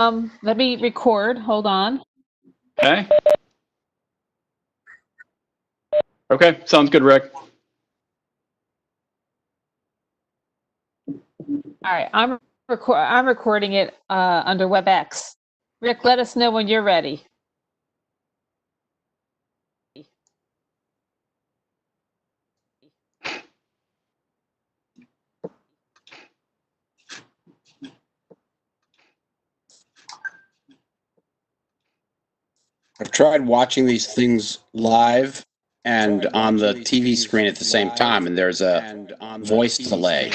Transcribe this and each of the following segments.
Let me record. Hold on. Okay. Okay, sounds good, Rick. All right, I'm recording it under WebEx. Rick, let us know when you're ready. I've tried watching these things live and on the TV screen at the same time, and there's a voice delay.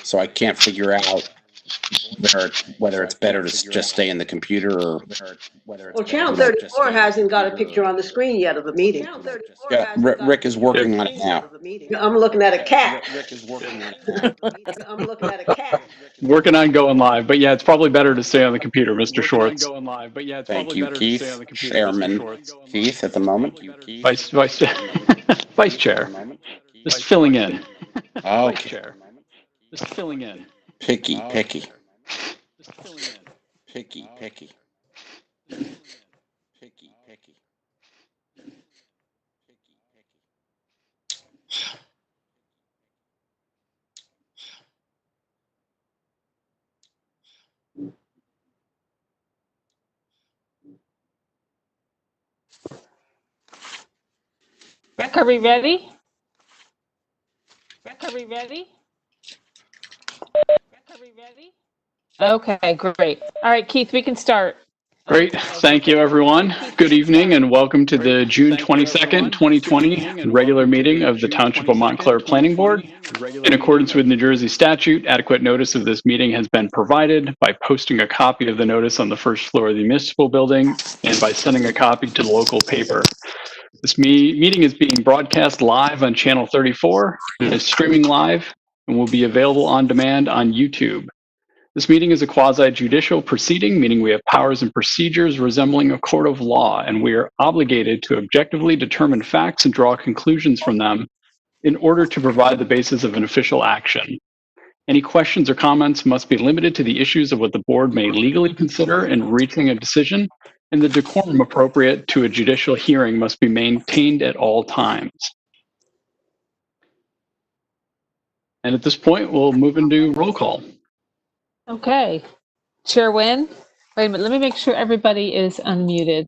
So I can't figure out whether it's better to just stay in the computer or Well, Channel 34 hasn't got a picture on the screen yet of the meeting. yeah. Rick is working on it now. I'm looking at a cat. Rick is working on it now. I'm looking at a cat. Working on going live, but yeah, it's probably better to stay on the computer, Mr. Schwartz. Thank you, Keith. Chairman Keith at the moment. Vice Vice Chair. Just filling in. Vice Okay. Chair. Just filling in. Picky. Just filling in. Picky. Rick, are we ready? Okay, great. All right, Keith, we can start. Great. Thank you, everyone. Good evening and welcome to the June 22nd, 2020 regular meeting of the Township of Montclair Planning Board. In accordance with New Jersey statute, adequate notice of this meeting has been provided by posting a copy of the notice on the first floor of the municipal building and by sending a copy to the local paper. This meeting is being broadcast live on Channel 34 and is streaming live and will be available on demand on YouTube. This meeting is a quasi-judicial proceeding, meaning we have powers and procedures resembling a court of law, and we are obligated to objectively determine facts and draw conclusions from them in order to provide the basis of an official action. Any questions or comments must be limited to the issues of what the board may legally consider in reaching a decision, and the decorum appropriate to a judicial hearing must be maintained at all times. And at this point, we'll move into roll call. Okay. Chair Nguyen. Wait a minute, let me make sure everybody is unmuted.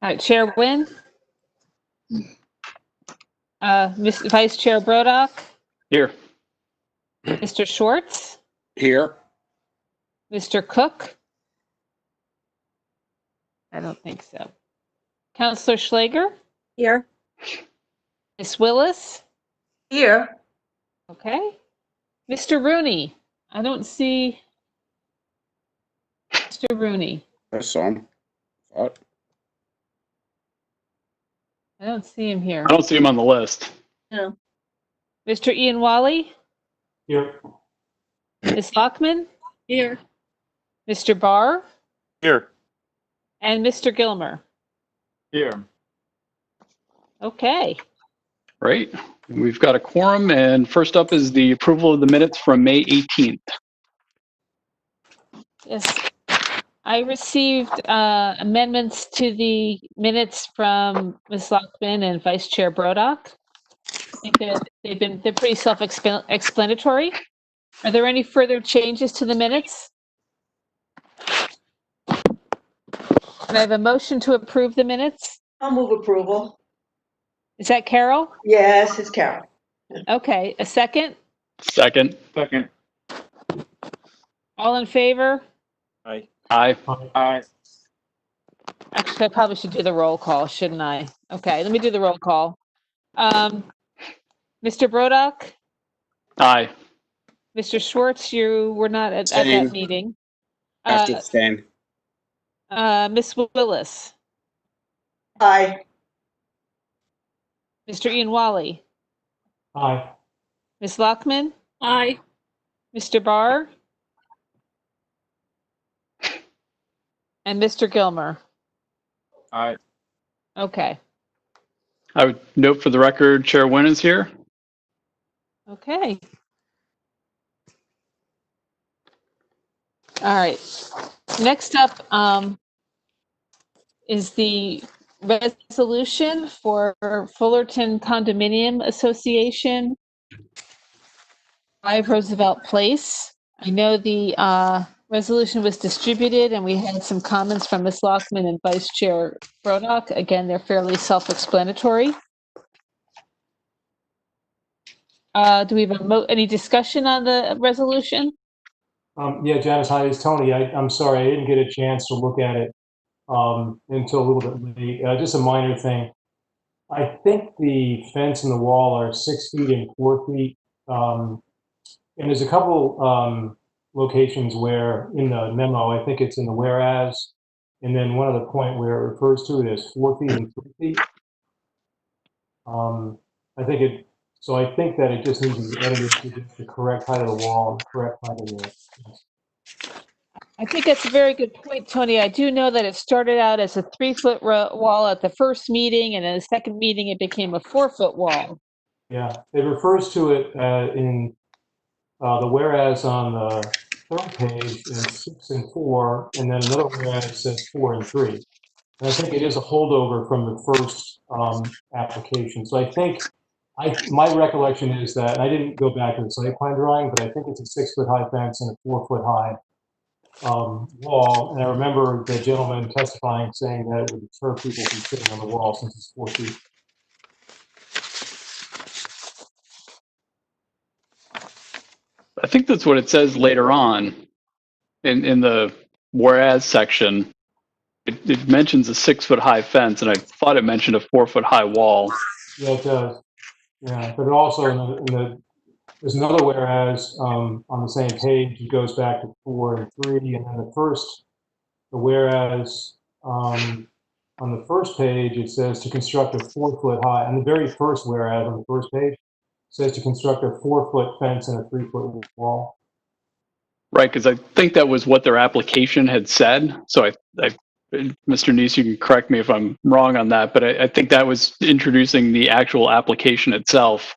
All right, Chair Nguyen. Vice Chair Brodock. Here. Mr. Schwartz. Here. Mr. Cook. I don't think so. Councilor Schlager. Here. Ms. Willis. Here. Okay. Mr. Rooney. I don't see Mr. Rooney. I saw him. I don't see him here. I don't see him on the list. No. Mr. Ian Wally. Here. Ms. Lockman. Here. Mr. Barr. Here. And Mr. Gilmer. Here. Okay. Great. We've got a quorum, and first up is the approval of the minutes from May 18th. Yes. I received amendments to the minutes from Ms. Lockman and Vice Chair Brodock. I think they're pretty self-explanatory. Are there any further changes to the minutes? And I have a motion to approve the minutes. I'll move approval. Is that Carol? Yes, it's Carol. Okay, a second? Second. All in favor? Aye. Aye. Aye. Actually, I probably should do the roll call, shouldn't I? Okay, let me do the roll call. Mr. Brodock? Aye. Mr. Schwartz, you were not at Abstain. that meeting. Have to abstain. Ms. Willis? Aye. Mr. Ian Wally? Aye. Ms. Lockman? Aye. Mr. Barr? And Mr. Gilmer? Aye. Okay. I would note for the record, Chair Nguyen is here. Okay. All right. Next up is the resolution for Fullerton Condominium Association, 5 Roosevelt Place. I know the resolution was distributed and we had some comments from Ms. Lockman and Vice Chair Brodock. Again, they're fairly self-explanatory. Do we have any discussion on the resolution? Yeah, Janice, hi, it's Tony. I'm sorry, I didn't get a chance to look at it until a little bit late. Just a minor thing. I think the fence and the wall are 6 feet and 4 feet. And there's a couple locations where in the memo, I think it's in the whereas, and then one other point where it refers to it as 4 feet and 3 feet. So I think that it just needs to be edited to get the correct height of the wall and the correct height of the fence. I think that's a very good point, Tony. I do know that it started out as a 3-foot wall at the first meeting, and in the second meeting, it became a 4-foot wall. Yeah, it refers to it in the whereas on the third page is 6 and 4, and then another whereas says 4 and 3. And I think it is a holdover from the first application. So I think my recollection is that, and I didn't go back to the site plan drawing, but I think it's a 6-foot high fence and a 4-foot high wall. And I remember the gentleman testifying saying that it would deter people from sitting on the wall since it's 4 feet. I think that's what it says later on in the whereas section. It mentions a 6-foot high fence, and I thought it mentioned a 4-foot high wall. Yeah, it does. Yeah, but it also there's another whereas on the same page. It goes back to 4 and 3, and then the whereas on the first page it says to construct a 4-foot high. And the very first whereas on the first page says to construct a 4-foot fence and a 3-foot wall. Right, because I think that was what their application had said. So Mr. Neese, you can correct me if I'm wrong on that, but I think that was introducing the actual application itself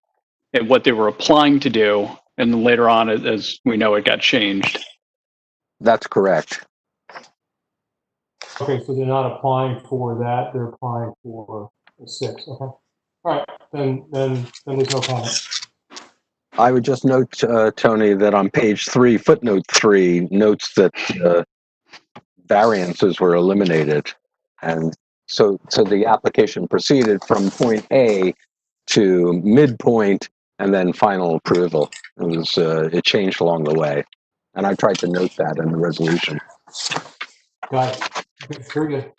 and what they were applying to do. And then later on, as we know, it got changed. That's correct. Okay, so they're not applying for that; they're applying for a 6. Okay, all right, then there's no comment. I would just note, Tony, that on page 3, footnote 3 notes that variances were eliminated, and so the application proceeded from point A to midpoint and then final approval. It changed along the way, and I tried to note that in the resolution. Got it. Okay, very good.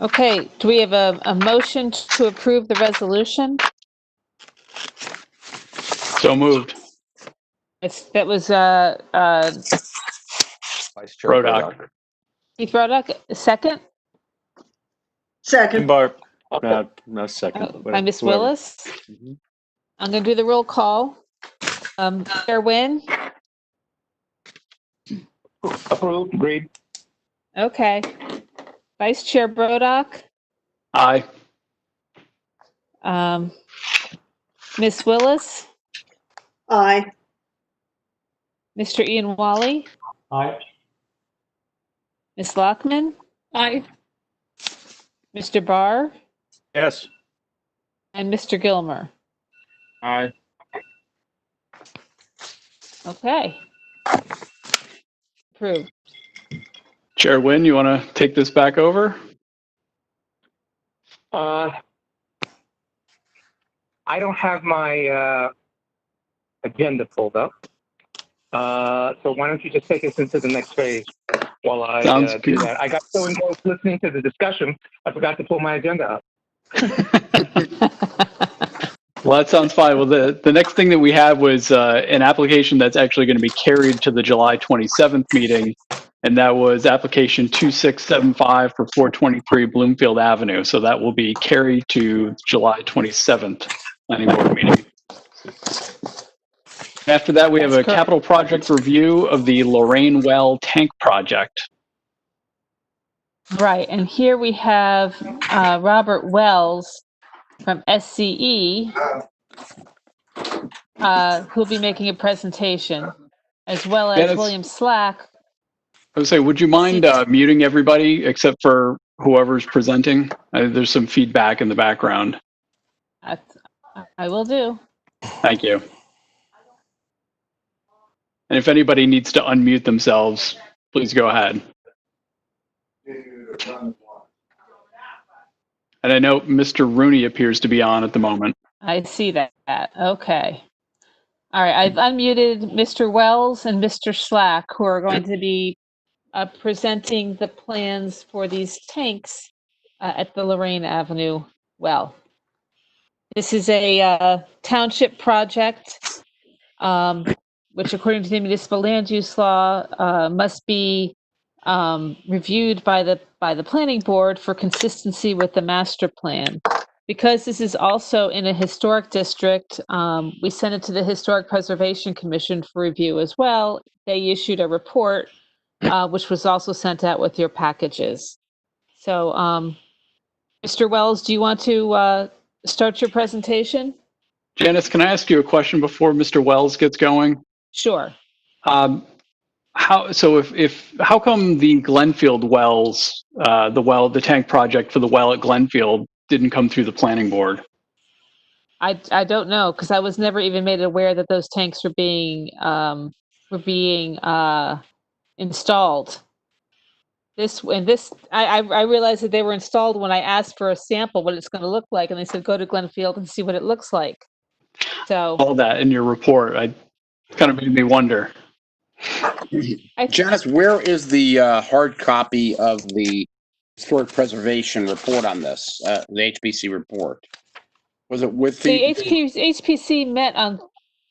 Okay, do we have a motion to approve the resolution? So moved. That was Vice Chair Brodock. Keith Brodock, second? Second. Barb. No second. By Ms. Willis. Mhm. I'm going to do the roll call. Chair Nguyen? Approved. Agreed. Okay. Vice Chair Brodock? Aye. Ms. Willis? Aye. Mr. Ian Wally? Aye. Ms. Lockman? Aye. Mr. Barr? Yes. And Mr. Gilmer? Aye. Okay. Approved. Chair Nguyen, you want to take this back over? I don't have my agenda pulled up. So why don't you just take us into the next phase while I Sounds do good. that. I got so engrossed listening to the discussion, I forgot to pull my agenda up. Well, that sounds fine. Well, the next thing that we have was an application that's actually going to be carried to the July 27th meeting, and that was application 2675 for 423 Bloomfield Avenue. So that will be carried to July 27th planning board meeting. After that, we have a capital project review of the Lorraine Well Tank Project. Right, and here we have Robert Wells from SCE, who'll be making a presentation, as well as Janice, William Slack. I would say, would you mind muting everybody except for whoever's presenting? There's some feedback in the background. I will do. Thank you. And if anybody needs to unmute themselves, please go ahead. And I know Mr. Rooney appears to be on at the moment. I see that. Okay. All right, I've unmuted Mr. Wells and Mr. Slack, who are going to be presenting the plans for these tanks at the Lorraine Avenue well. This is a township project, which according to the municipal land use law must be reviewed by the planning board for consistency with the master plan. Because this is also in a historic district, we sent it to the Historic Preservation Commission for review as well. They issued a report, which was also sent out with your packages. So, Mr. Wells, do you want to start your presentation? Janice, can I ask you a question before Mr. Wells gets going? Sure. How come the Glenfield wells, the tank project for the well at Glenfield didn't come through the planning board? I don't know, because I was never even made aware that those tanks were being installed. I realized that they were installed when I asked for a sample, what it's going to look like, and they said go to Glenfield and see what it looks like. So all that in your report, I kind of made me wonder. Janice, where is the hard copy of the historic preservation report on this, the HPC report? Was it with the HPC met on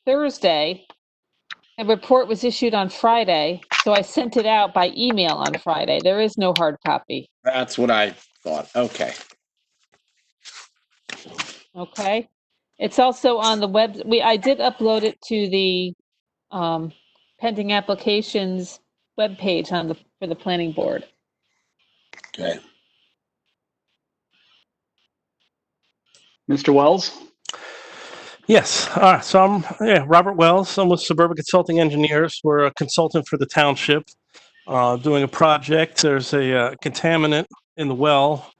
Thursday. The report was issued on Friday, so I sent it out by email on Friday. There is no hard copy. That's what I thought. Okay. Okay. It's also on the web. I did upload it to the pending applications webpage for the planning board. Okay. Mr. Wells? Yes. So I'm Robert Wells. I'm with Suburban Consulting Engineers. We're a consultant for the township doing a project. There's a contaminant in the well,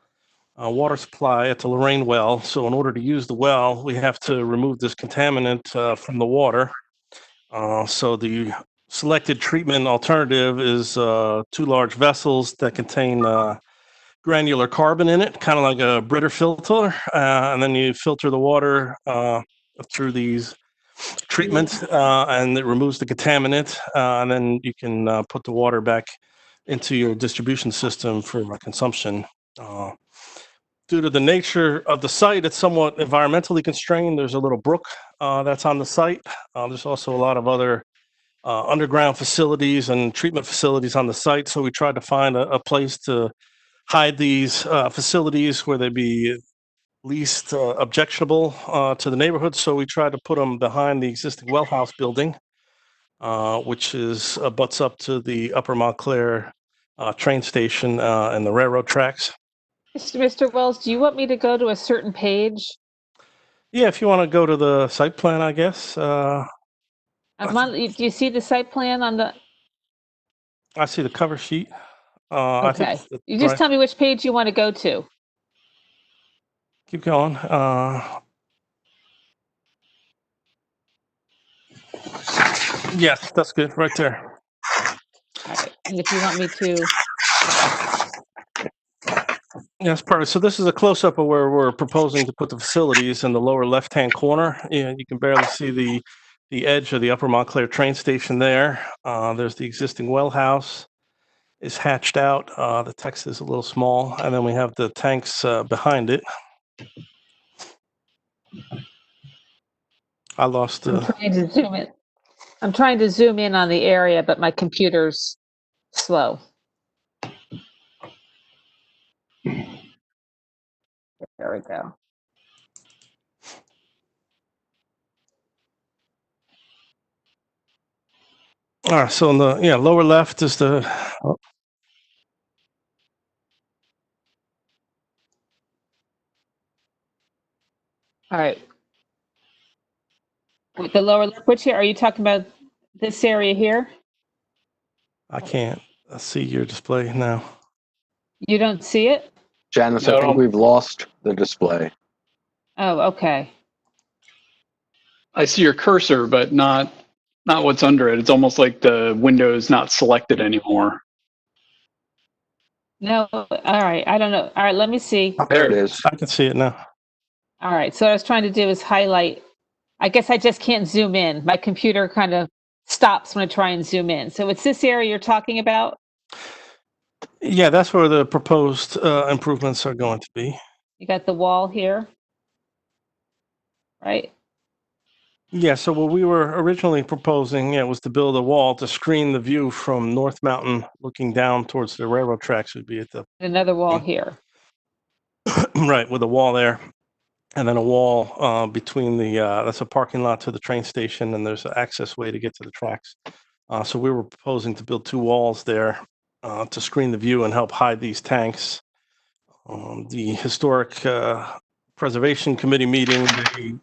water supply at the Lorraine well. So in order to use the well, we have to remove this contaminant from the water. So the selected treatment alternative is 2 large vessels that contain granular carbon in it, kind of like a Brita filter, and then you filter the water through these treatments, and it removes the contaminant, and then you can put the water back into your distribution system for consumption. Due to the nature of the site, it's somewhat environmentally constrained. There's a little brook that's on the site. There's also a lot of other underground facilities and treatment facilities on the site, so we tried to find a place to hide these facilities where they'd be least objectionable to the neighborhood. So we tried to put them behind the existing well house building, which butts up to the Upper Montclair train station and the railroad tracks. Mr. Wells, do you want me to go to a certain page? Yeah, if you want to go to the site plan, I guess. Do you see the site plan on the? I see the cover sheet. Okay. You just tell me which page you want to go to. Keep going. Yes, that's good. Right there. All right. And if you want me to. Yes, perfect. So this is a close-up of where we're proposing to put the facilities in the lower left-hand corner. Yeah, you can barely see the edge of the Upper Montclair train station there. There's the existing well house is hatched out. The text is a little small, and then we have the tanks behind it. I lost. I'm trying to zoom in. I'm trying to zoom in on the area, but my computer's slow. There we go. All right, so in the lower left is the. All right. With the lower left, which here, are you talking about this area here? I can't see your display now. You don't see it? Janice, No, I think we've lost the display. Oh, okay. I see your cursor, but not what's under it. It's almost like the window is not selected anymore. No, all right. I don't know. All right, let me see. There it is. I can see it now. All right, so what I was trying to do is highlight. I guess I just can't zoom in. My computer kind of stops when I try and zoom in. So it's this area you're talking about? Yeah, that's where the proposed improvements are going to be. You got the wall here, right? Yeah, so what we were originally proposing, was to build a wall to screen the view from North Mountain looking down towards the railroad tracks would be at the, Another wall here. right, with a wall there. And then a wall between the, that's a parking lot to the train station, and there's an access way to get to the tracks. So we were proposing to build 2 walls there to screen the view and help hide these tanks. The Historic Preservation Committee meeting, they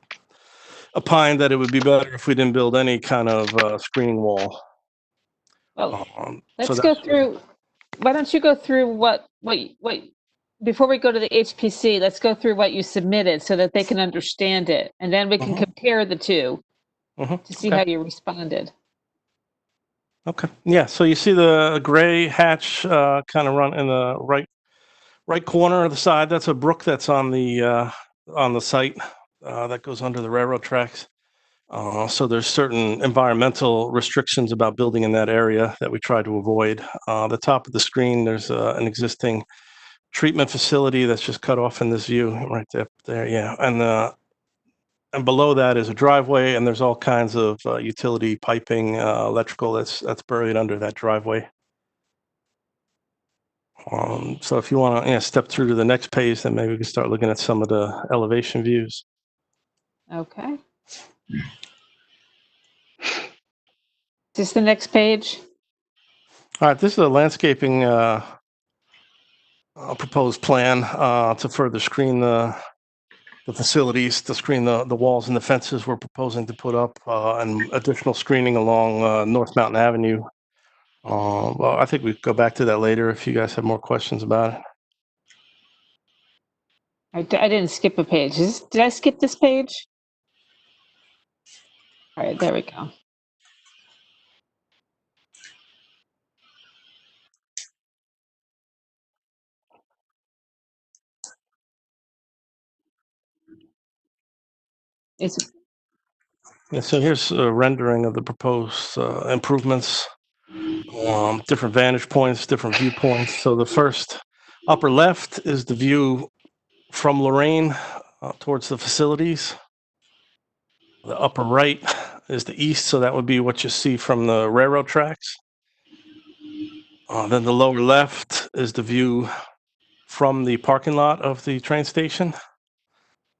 opined that it would be better if we didn't build any kind of screening wall. Well, So let's go through. Why don't you go through what before we go to the HPC, let's go through what you submitted so that they can understand it, and then we can compare the two to see how you responded. Okay. Yeah. So you see the gray hatch kind of run in the right corner of the side. That's a brook that's on the site that goes under the railroad tracks. So there's certain environmental restrictions about building in that area that we try to avoid. The top of the screen, there's an existing treatment facility that's just cut off in this view right there. Yeah. And below that is a driveway, and there's all kinds of utility piping, electrical that's buried under that driveway. So if you want to step through to the next page, then maybe we can start looking at some of the elevation views. Okay. Is this the next page? All right, this is a landscaping proposed plan to further screen the facilities, to screen the walls and the fences we're proposing to put up, and additional screening along North Mountain Avenue. Well, I think we go back to that later if you guys have more questions about it. I didn't skip a page. Did I skip this page? All right, there we go. So here's a rendering of the proposed improvements. Different vantage points, different viewpoints. So the first upper left is the view from Lorraine towards the facilities. The upper right is the east, so that would be what you see from the railroad tracks. Then the lower left is the view from the parking lot of the train station.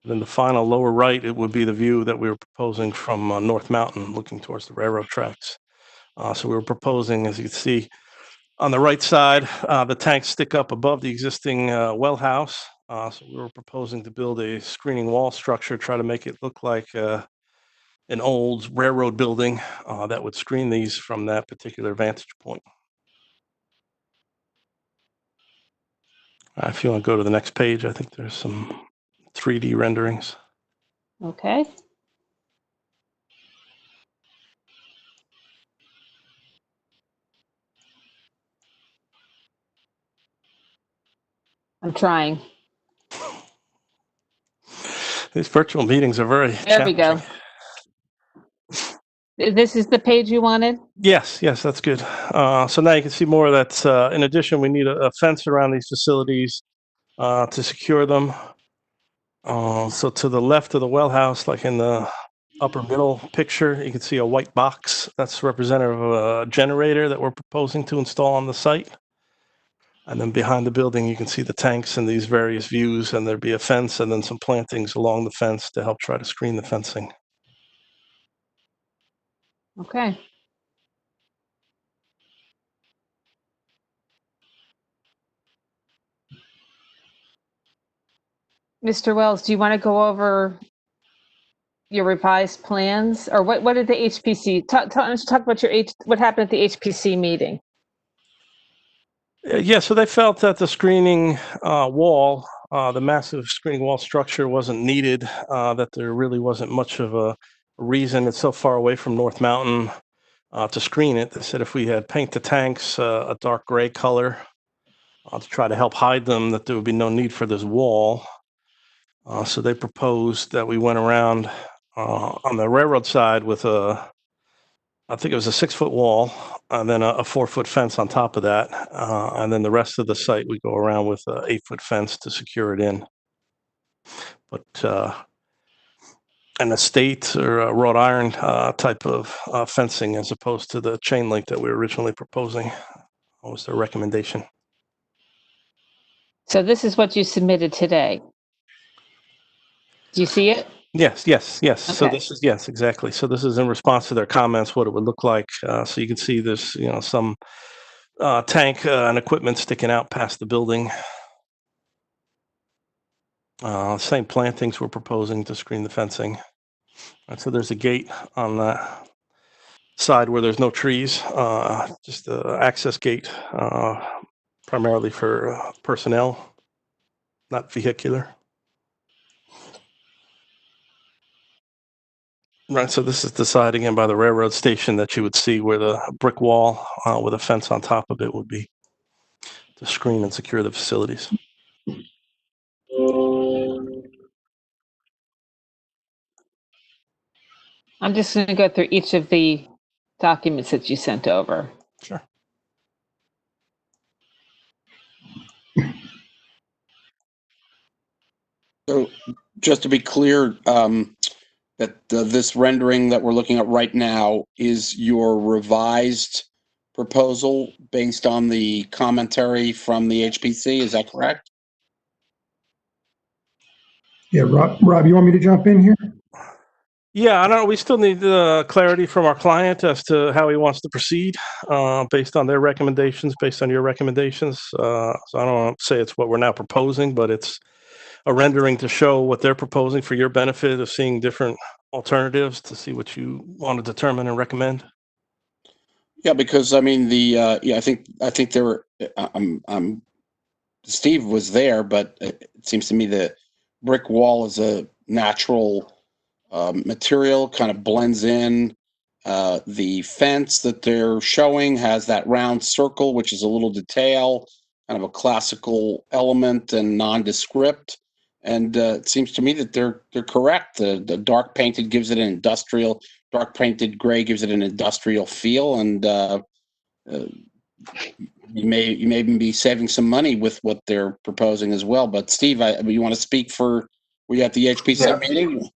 Then the final lower right, it would be the view that we were proposing from North Mountain looking towards the railroad tracks. So we were proposing, as you can see, on the right side, the tanks stick up above the existing well house. So we were proposing to build a screening wall structure, try to make it look like an old railroad building that would screen these from that particular vantage point. If you want to go to the next page, I think there's some 3D renderings. Okay. I'm trying. These virtual meetings are very There we challenging. go. This is the page you wanted? Yes, that's good. So now you can see more of that. In addition, we need a fence around these facilities to secure them. So to the left of the well house, like in the upper middle picture, you can see a white box. That's representative of a generator that we're proposing to install on the site. And then behind the building, you can see the tanks and these various views, and there'd be a fence and then some plantings along the fence to help try to screen the fencing. Okay. Mr. Wells, do you want to go over your revised plans, or what did the HPC, talk about what happened at the HPC meeting? Yeah, so they felt that the screening wall, the massive screening wall structure wasn't needed, that there really wasn't much of a reason. It's so far away from North Mountain to screen it. They said if we had paint the tanks a dark gray color to try to help hide them, that there would be no need for this wall. So they proposed that we went around on the railroad side with I think it was a 6-foot wall, and then a 4-foot fence on top of that. And then the rest of the site, we go around with a 8-foot fence to secure it in. But an estate or a wrought iron type of fencing as opposed to the chain link that we were originally proposing was their recommendation. So this is what you submitted today. Do you see it? Yes. Okay. So this is, yes, exactly. So this is in response to their comments, what it would look like. So you can see there's, some tank and equipment sticking out past the building. Same plantings we're proposing to screen the fencing. And so there's a gate on the side where there's no trees, just an access gate, primarily for personnel, not vehicular. Right, so this is the side again by the railroad station that you would see where the brick wall with a fence on top of it would be to screen and secure the facilities. I'm just going to go through each of the documents that you sent over. Sure. So just to be clear, that this rendering that we're looking at right now is your revised proposal based on the commentary from the HPC. Is that correct? Yeah, Rob, you want me to jump in here? Yeah, I don't know. We still need clarity from our client as to how he wants to proceed based on their recommendations, based on your recommendations. So I don't want to say it's what we're now proposing, but it's a rendering to show what they're proposing for your benefit of seeing different alternatives to see what you want to determine and recommend. Yeah, because I mean I think there were Steve was there, but it seems to me the brick wall is a natural material, kind of blends in. The fence that they're showing has that round circle, which is a little detail, kind of a classical element and nondescript. And it seems to me that they're correct. The dark painted gives it an industrial, dark painted gray gives it an industrial feel, and you may even be saving some money with what they're proposing as well. But Steve, you want to speak for? Were you at the HPC meeting?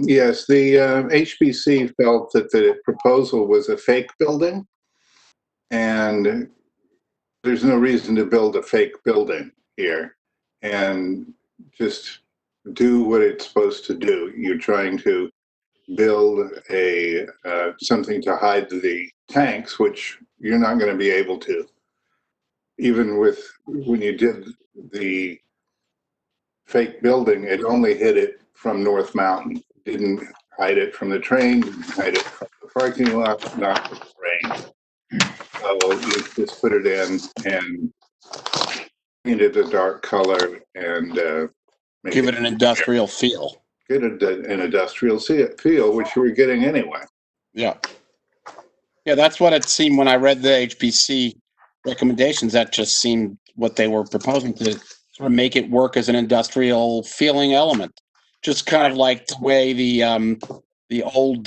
Yes, the HPC felt that the proposal was a fake building, and there's no reason to build a fake building here and just do what it's supposed to do. You're trying to build a something to hide the tanks, which you're not going to be able to. Even when you did the fake building, it only hid it from North Mountain. Didn't hide it from the train, didn't hide it from the parking lot, not from the rain. So you just put it in and painted a dark color and give it an industrial feel. Get an industrial feel, which you were getting anyway. Yeah. Yeah, that's what it seemed when I read the HPC recommendations. That just seemed what they were proposing, to sort of make it work as an industrial feeling element. Just kind of like the way the old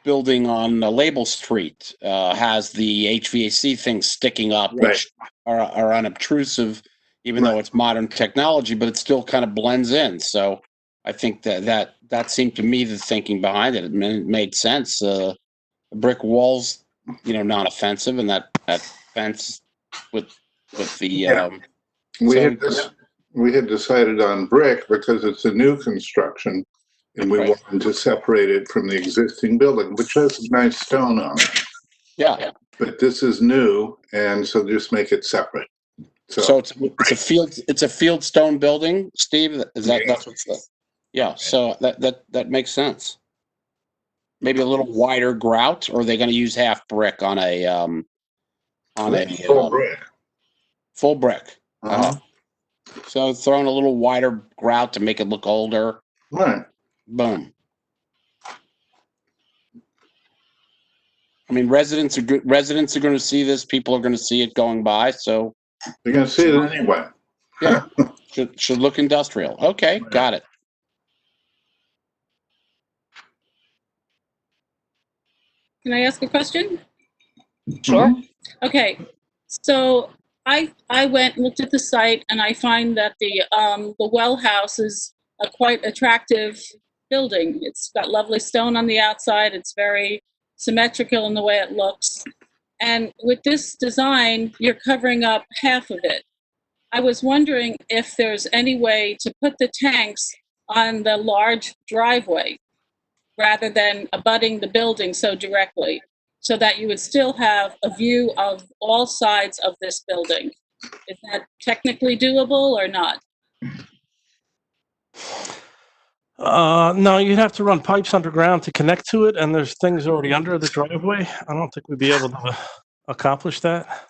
building on Label Street has the HVAC things sticking up, which are unobtrusive, even though it's modern technology, but it still kind of blends in. So I think that seemed to me the thinking behind it. It made sense. Brick walls, non-offensive, and that fence with the we had decided on brick because it's a new construction, and we wanted to separate it from the existing building, which has a nice stone on it. Yeah. But this is new, and so just make it separate. So it's a field stone building, Steve. That's what it's like? Yeah, so that makes sense. Maybe a little wider grout, or are they going to use half brick on a Full brick. full brick? Uh-huh. So throwing a little wider grout to make it look older. Right. Boom. I mean, residents are good. Residents are going to see this. People are going to see it going by. So They're going to see it anyway. yeah, should look industrial. Okay, got it. Can I ask a question? Sure. Okay, so I went and looked at the site, and I find that the well house is a quite attractive building. It's got lovely stone on the outside. It's very symmetrical in the way it looks. And with this design, you're covering up half of it. I was wondering if there's any way to put the tanks on the large driveway rather than abutting the building so directly, so that you would still have a view of all sides of this building. Is that technically doable or not? No, you'd have to run pipes underground to connect to it, and there's things already under the driveway. I don't think we'd be able to accomplish that.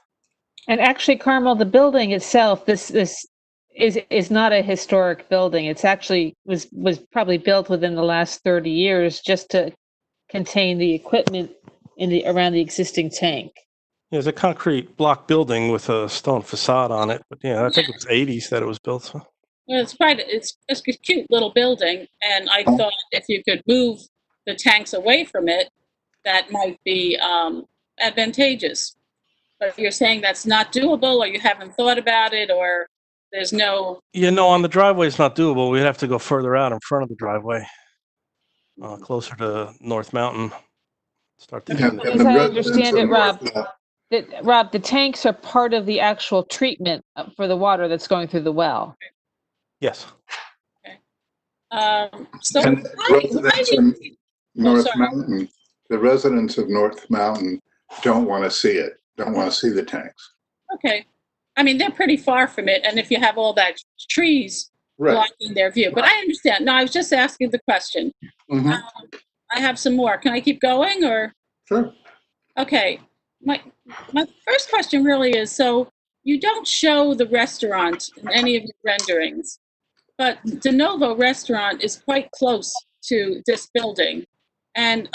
And actually, Carmel, the building itself, this is not a historic building. It's actually was probably built within the last 30 years just to contain the equipment around the existing tank. Yeah, it's a concrete block building with a stone facade on it. But yeah, I think it was 80s that it was built. So. Well, it's a cute little building, and I thought if you could move the tanks away from it, that might be advantageous. But you're saying that's not doable, or you haven't thought about it, or there's no... Yeah, no, on the driveway it's not doable. We'd have to go further out in front of the driveway, closer to North Mountain. Start to As I understand it, Rob, the tanks are part of the actual treatment for the water that's going through the well. Yes. Okay. So And the residents of North Mountain don't want to see it, don't want to see the tanks. Okay. I mean, they're pretty far from it, and if you have all that trees blocking their view. But I understand. No, I was just asking the question. I have some more. Can I keep going, or? Sure. Okay. My first question really is, so you don't show the restaurant in any of your renderings, but De Novo Restaurant is quite close to this building. And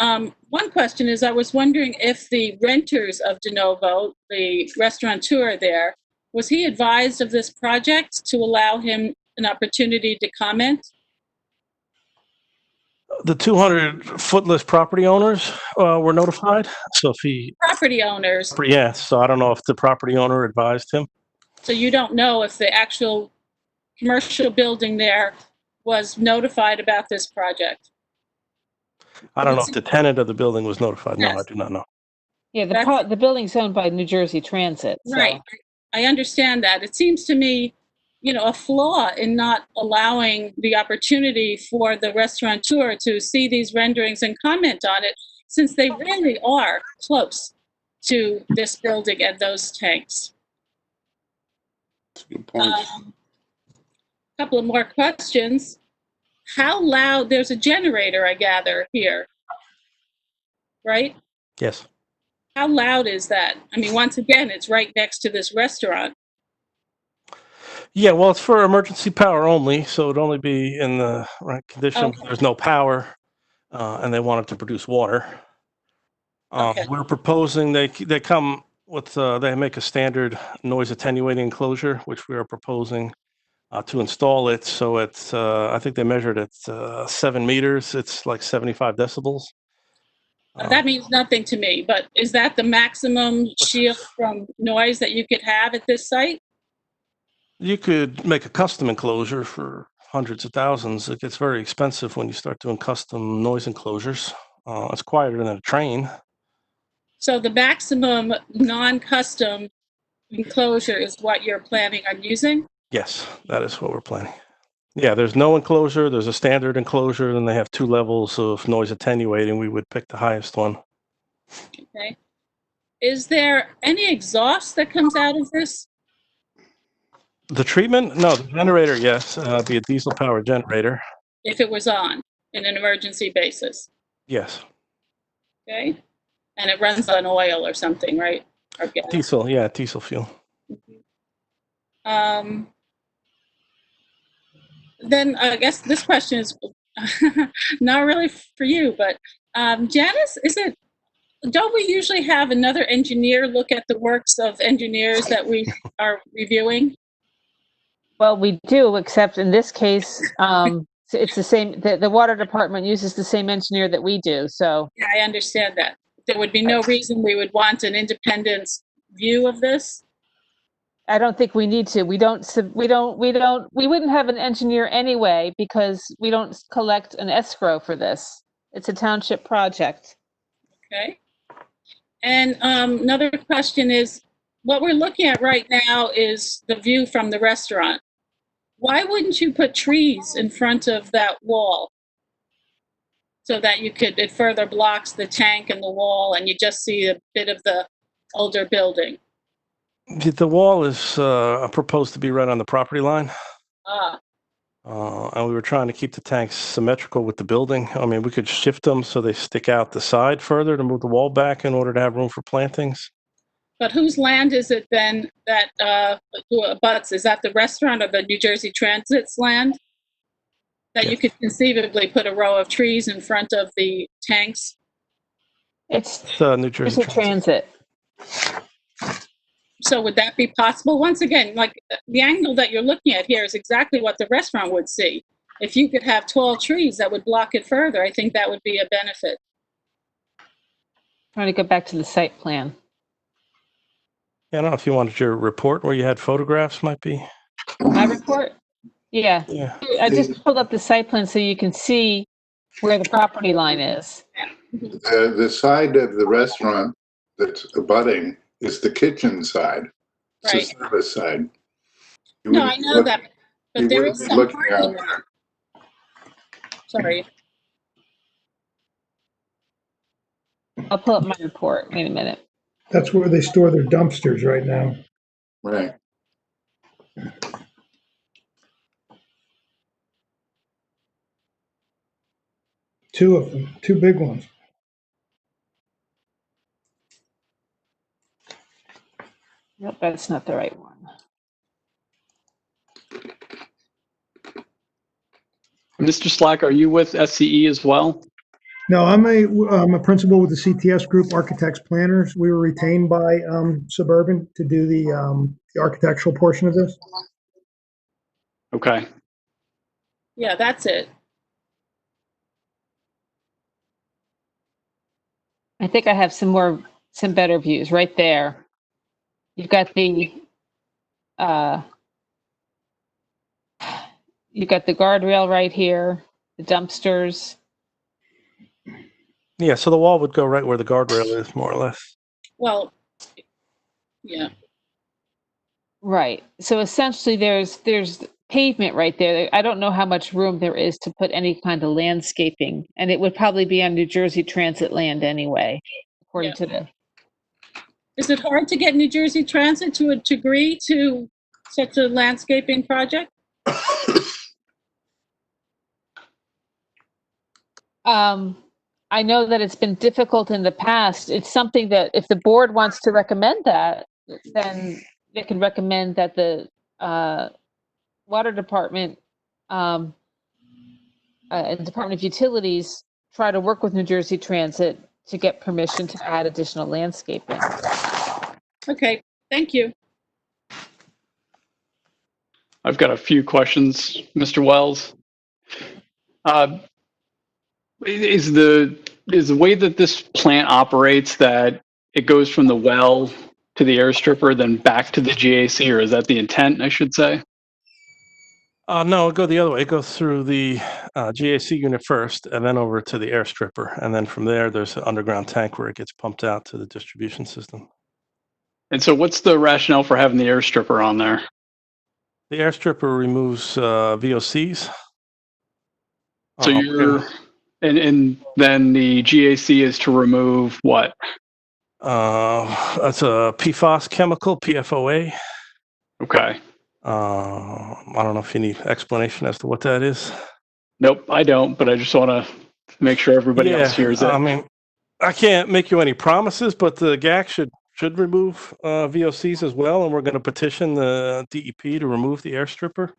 one question is, I was wondering if the renters of De Novo, the restaurateur there, was he advised of this project to allow him an opportunity to comment? The 200 footless property owners were notified. So if he... Property owners. Yeah, so I don't know if the property owner advised him. So you don't know if the actual commercial building there was notified about this project? I don't know if the tenant of the building was notified. No, I do not know. Yeah, the building's owned by New Jersey Transit. So. Right. I understand that. It seems to me, a flaw in not allowing the opportunity for the restaurateur to see these renderings and comment on it, since they really are close to this building and those tanks. That's a good point. Couple of more questions. How loud, there's a generator, I gather, here, right? Yes. How loud is that? I mean, once again, it's right next to this restaurant. Yeah, well, it's for emergency power only, so it'd only be in the right condition. Okay. There's no power, and they want it to produce water. Okay. We're proposing they come with they make a standard noise attenuating enclosure, which we are proposing to install it. So it's I think they measured it 7 meters. It's like 75 decibels. That means nothing to me, but is that the maximum shield from noise that you could have at this site? You could make a custom enclosure for hundreds of thousands. It gets very expensive when you start doing custom noise enclosures. It's quieter than a train. So the maximum non-custom enclosure is what you're planning on using? Yes, that is what we're planning. Yeah, there's no enclosure. There's a standard enclosure, and they have 2 levels of noise attenuating. We would pick the highest one. Okay. Is there any exhaust that comes out of this? The treatment? No, the generator, yes. Be a diesel-powered generator. if it was on in an emergency basis. Yes. Okay, and it runs on oil or something, right? Or gas. Diesel, yeah, diesel fuel. Then I guess this question is not really for you, but Janice, don't we usually have another engineer look at the works of engineers that we are reviewing? Well, we do, except in this case, it's the same, the water department uses the same engineer that we do, so. Yeah, I understand that. There would be no reason we would want an independent view of this. I don't think we need to. We wouldn't have an engineer anyway because we don't collect an escrow for this. It's a township project. Okay. And another question is, what we're looking at right now is the view from the restaurant. Why wouldn't you put trees in front of that wall so that it further blocks the tank and the wall and you just see a bit of the older building? The wall is proposed to be right on the property line. Ah. And we were trying to keep the tanks symmetrical with the building. I mean, we could shift them so they stick out the side further to move the wall back in order to have room for plantings. But whose land is it then that abuts? Is that the restaurant or the New Jersey Transit's land? That you could conceivably put a row of trees in front of the tanks? It's New Jersey Transit. So would that be possible? Once again, like the angle that you're looking at here is exactly what the restaurant would see. If you could have tall trees that would block it further, I think that would be a benefit. Trying to go back to the site plan. Yeah, I don't know if you wanted your report where you had photographs might be. My report? Yeah. Yeah. I just pulled up the site plan so you can see where the property line is. The side of the restaurant that's abutting is the kitchen side. It's Right. the service side. No, I know that, but there is some parking there. Sorry. I'll pull up my report. Wait a minute. That's where they store their dumpsters right now. Right. Two of them, two big ones. Nope, that's not the right one. Mr. Slack, are you with SCE as well? No, I'm a principal with the CTS Group Architects Planners. We were retained by Suburban to do the architectural portion of this. Okay. Yeah, that's it. I think I have some better views right there. You've got the guardrail right here, the dumpsters. Yeah, so the wall would go right where the guardrail is, more or less. Well, yeah. Right. So essentially there's pavement right there. I don't know how much room there is to put any kind of landscaping, and it would probably be on New Jersey Transit land anyway, according to the. Is it hard to get New Jersey Transit to agree to such a landscaping project? I know that it's been difficult in the past. It's something that if the board wants to recommend that, then they can recommend that the water department and Department of Utilities try to work with New Jersey Transit to get permission to add additional landscaping. Okay, thank you. I've got a few questions, Mr. Wells. Is the way that this plant operates that it goes from the well to the air stripper, then back to the GAC, or is that the intent, I should say? No, it'll go the other way. It goes through the GAC unit first, and then over to the air stripper. And then from there, there's an underground tank where it gets pumped out to the distribution system. And so what's the rationale for having the air stripper on there? The air stripper removes VOCs. So you're, and then the GAC is to remove what? That's a PFOS chemical, PFOA. Okay. I don't know if you need explanation as to what that is. Nope, I don't, but I just want to make sure everybody else hears it. I mean, I can't make you any promises, but the GAC should remove VOCs as well, and we're going to petition the DEP to remove the airstripper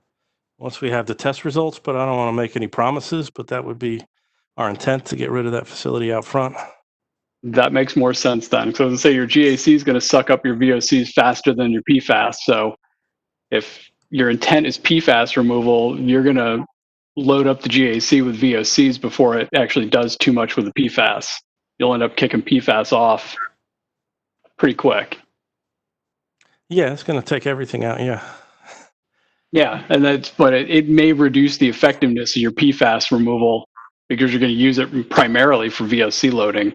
once we have the test results. But I don't want to make any promises, but that would be our intent, to get rid of that facility out front. That makes more sense then. So to say your GAC is going to suck up your VOCs faster than your PFAS. So if your intent is PFAS removal, you're going to load up the GAC with VOCs before it actually does too much with the PFAS. You'll end up kicking PFAS off pretty quick. Yeah, it's going to take everything out. Yeah. Yeah, and but it may reduce the effectiveness of your PFAS removal because you're going to use it primarily for VOC loading.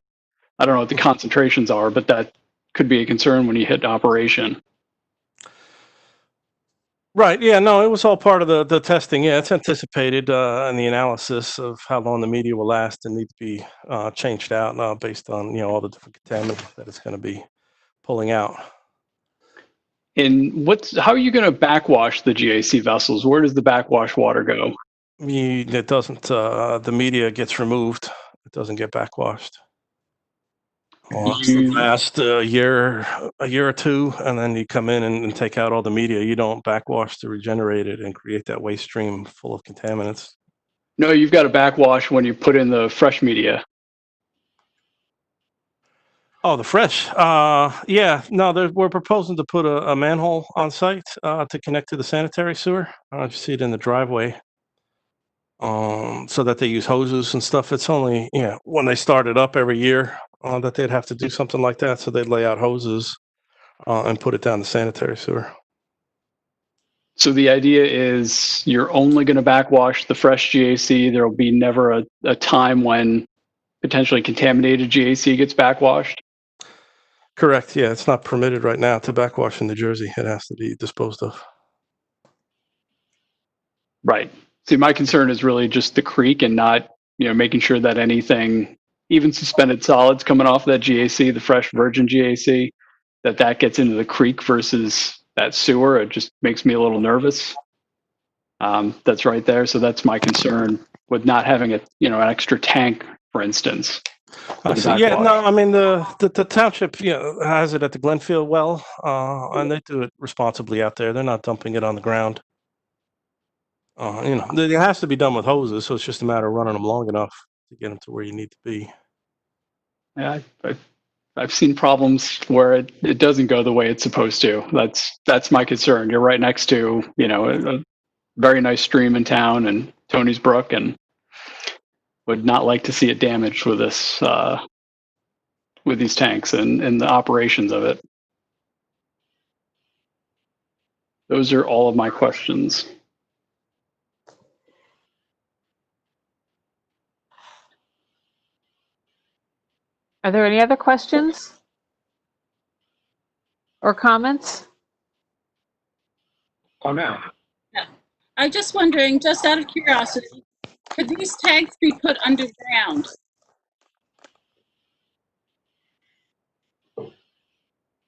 I don't know what the concentrations are, but that could be a concern when you hit operation. Right. Yeah. No, it was all part of the testing. Yeah, it's anticipated in the analysis of how long the media will last and need to be changed out now based on all the different contaminants that it's going to be pulling out. And how are you going to backwash the GAC vessels? Where does the backwash water go? It doesn't. The media gets removed. It doesn't get backwashed. Last year or two, and then you come in and take out all the media. You don't backwash to regenerate it and create that waste stream full of contaminants. No, you've got to backwash when you put in the fresh media. Oh, the fresh. Yeah. No, we're proposing to put a manhole on site to connect to the sanitary sewer. I don't know if you see it in the driveway. So that they use hoses and stuff. It's only when they start it up every year that they'd have to do something like that. So they'd lay out hoses and put it down the sanitary sewer. So the idea is you're only going to backwash the fresh GAC. There will be never a time when potentially contaminated GAC gets backwashed? Correct. Yeah, it's not permitted right now to backwash in New Jersey. It has to be disposed of. Right. See, my concern is really just the creek and not, making sure that anything, even suspended solids coming off that GAC, the fresh virgin GAC, that gets into the creek versus that sewer. It just makes me a little nervous. That's right there. So that's my concern with not having an extra tank, for instance. Yeah, no, I mean the township has it at the Glenfield well, and they do it responsibly out there. They're not dumping it on the ground. It has to be done with hoses, so it's just a matter of running them long enough to get them to where you need to be. Yeah, I've seen problems where it doesn't go the way it's supposed to. That's my concern. You're right next to a very nice stream in town and Tony's Brook, and would not like to see it damaged with this with these tanks and the operations of it. Those are all of my questions. Are there any other questions or comments? Oh, no. I'm just wondering, just out of curiosity, could these tanks be put underground?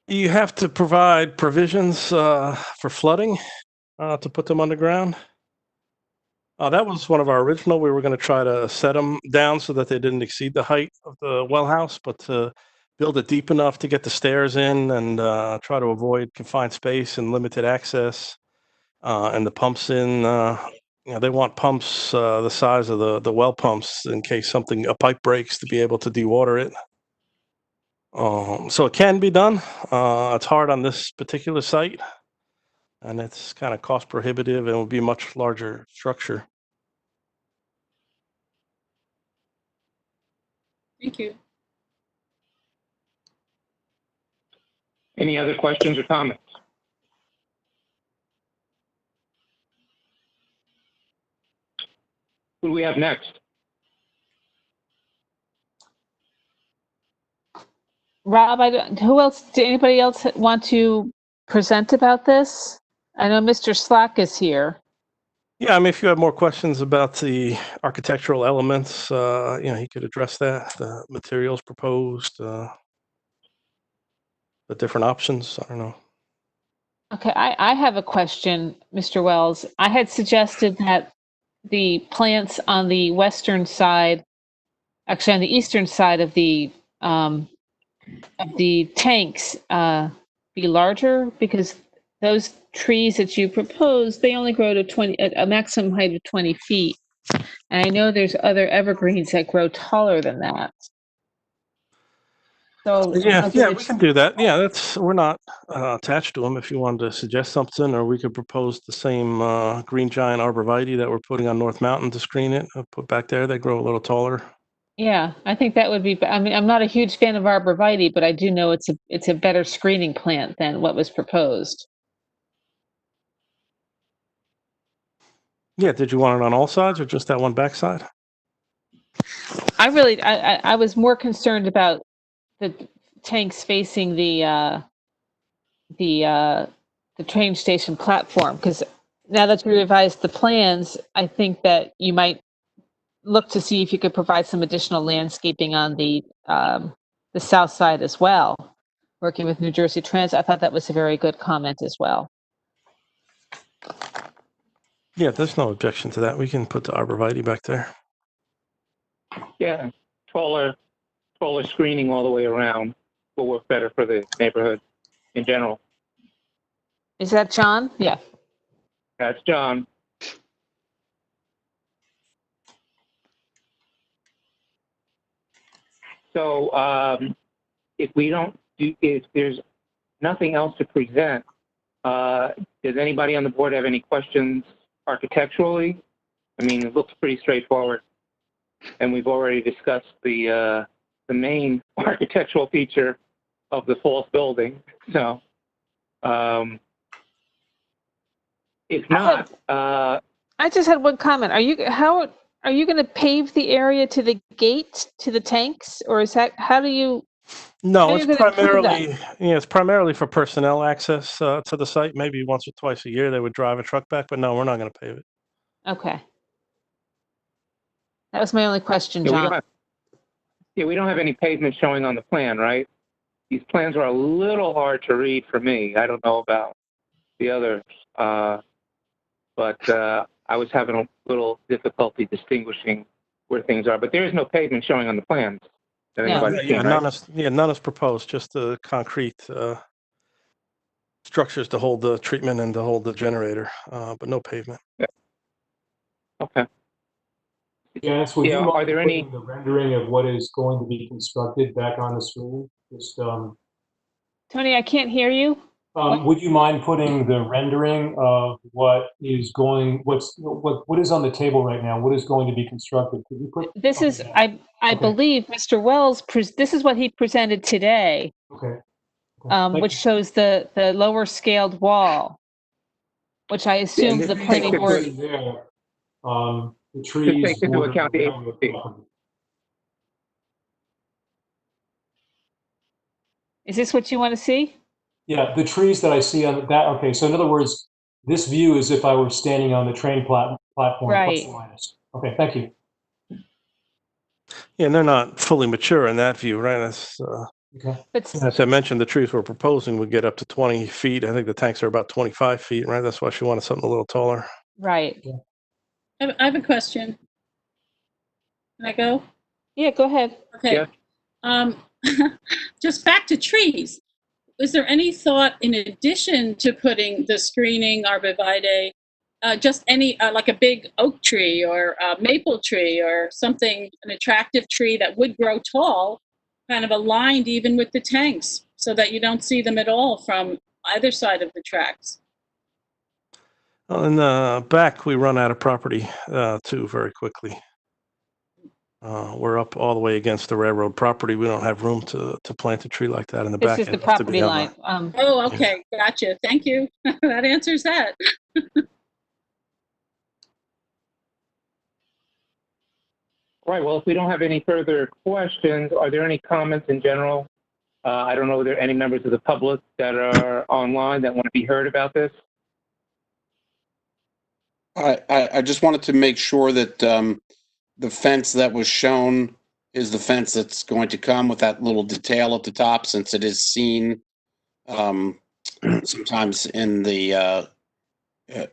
You have to provide provisions for flooding to put them underground. That was one of our original. We were going to try to set them down so that they didn't exceed the height of the well house, but to build it deep enough to get the stairs in and try to avoid confined space and limited access. And the pumps in, they want pumps the size of the well pumps in case a pipe breaks to be able to dewater it. So it can be done. It's hard on this particular site, and it's kind of cost prohibitive and will be a much larger structure. Thank you. Any other questions or comments? Who do we have next? Rob, who else? Did anybody else want to present about this? I know Mr. Slack is here. Yeah, I mean, if you have more questions about the architectural elements, he could address that. The materials proposed, the different options. I don't know. Okay, I have a question, Mr. Wells. I had suggested that the plants on the western side, actually on the eastern side of the tanks be larger, because those trees that you propose, they only grow to a maximum height of 20 feet. And I know there's other evergreens that grow taller than that. So Yeah, we can do that. Yeah, we're not attached to them. If you wanted to suggest something, or we could propose the same green giant arborvitae that we're putting on North Mountain to screen it, put back there. They grow a little taller. Yeah, I think that would be. I mean, I'm not a huge fan of arborvitae, but I do know it's a better screening plant than what was proposed. Yeah, did you want it on all sides or just that one backside? I was more concerned about the tanks facing the train station platform, because now that we revised the plans, I think that you might look to see if you could provide some additional landscaping on the south side as well. Working with New Jersey Transit, I thought that was a very good comment as well. Yeah, there's no objection to that. We can put the arborvitae back there. Yeah, taller screening all the way around will work better for the neighborhood in general. Is that John? Yeah. That's John. So if there's nothing else to present, does anybody on the board have any questions architecturally? I mean, it looks pretty straightforward, and we've already discussed the main architectural feature of the false building. So, if not, I just had one comment. Are you going to pave the area to the gate to the tanks, or is that how do you? No, it's primarily for personnel access to the site. Maybe once or twice a year they would drive a truck back, but no, we're not going to pave it. Okay. That was my only question, John. We don't have any pavement showing on the plan, right? These plans are a little hard to read for me. I don't know about the others, but I was having a little difficulty distinguishing where things are. But there is no pavement showing on the plans. None is proposed. Just the concrete structures to hold the treatment and to hold the generator, but no pavement. Yeah. Okay. Janice, would you mind are there any the rendering of what is going to be constructed back on the screen? Just Tony, I can't hear you. would you mind putting the rendering of what is on the table right now? What is going to be constructed? Could you put this is I believe Mr. Wells. This is what he presented today. Okay. Which shows the lower scaled wall, which I assume the planning board. There, the trees take into account the HPC. Is this what you want to see? Yeah, the trees that I see on that. Okay, so in other words, this view is if I were standing on the train platform. Right. Plus or minus. Okay, thank you. Yeah, and they're not fully mature in that view, right? That's, okay. As I mentioned, the trees we're proposing would get up to 20 feet. I think the tanks are about 25 feet, right? That's why she wanted something a little taller. Right. Yeah. I have a question. Can I go? Yeah, go ahead. Okay. Yeah. Just back to trees. Is there any thought, in addition to putting the screening arborvitae, just any like a big oak tree or a maple tree or something, an attractive tree that would grow tall, kind of aligned even with the tanks, so that you don't see them at all from either side of the tracks? Well, in the back, we run out of property too very quickly. We're up all the way against the railroad property. We don't have room to plant a tree like that in the back. This is the property line. Oh, okay. Gotcha. Thank you. That answers that. Right. Well, if we don't have any further questions, are there any comments in general? I don't know, are there any members of the public that are online that want to be heard about this? I just wanted to make sure that the fence that was shown is the fence that's going to come with that little detail at the top, since it is seen sometimes in the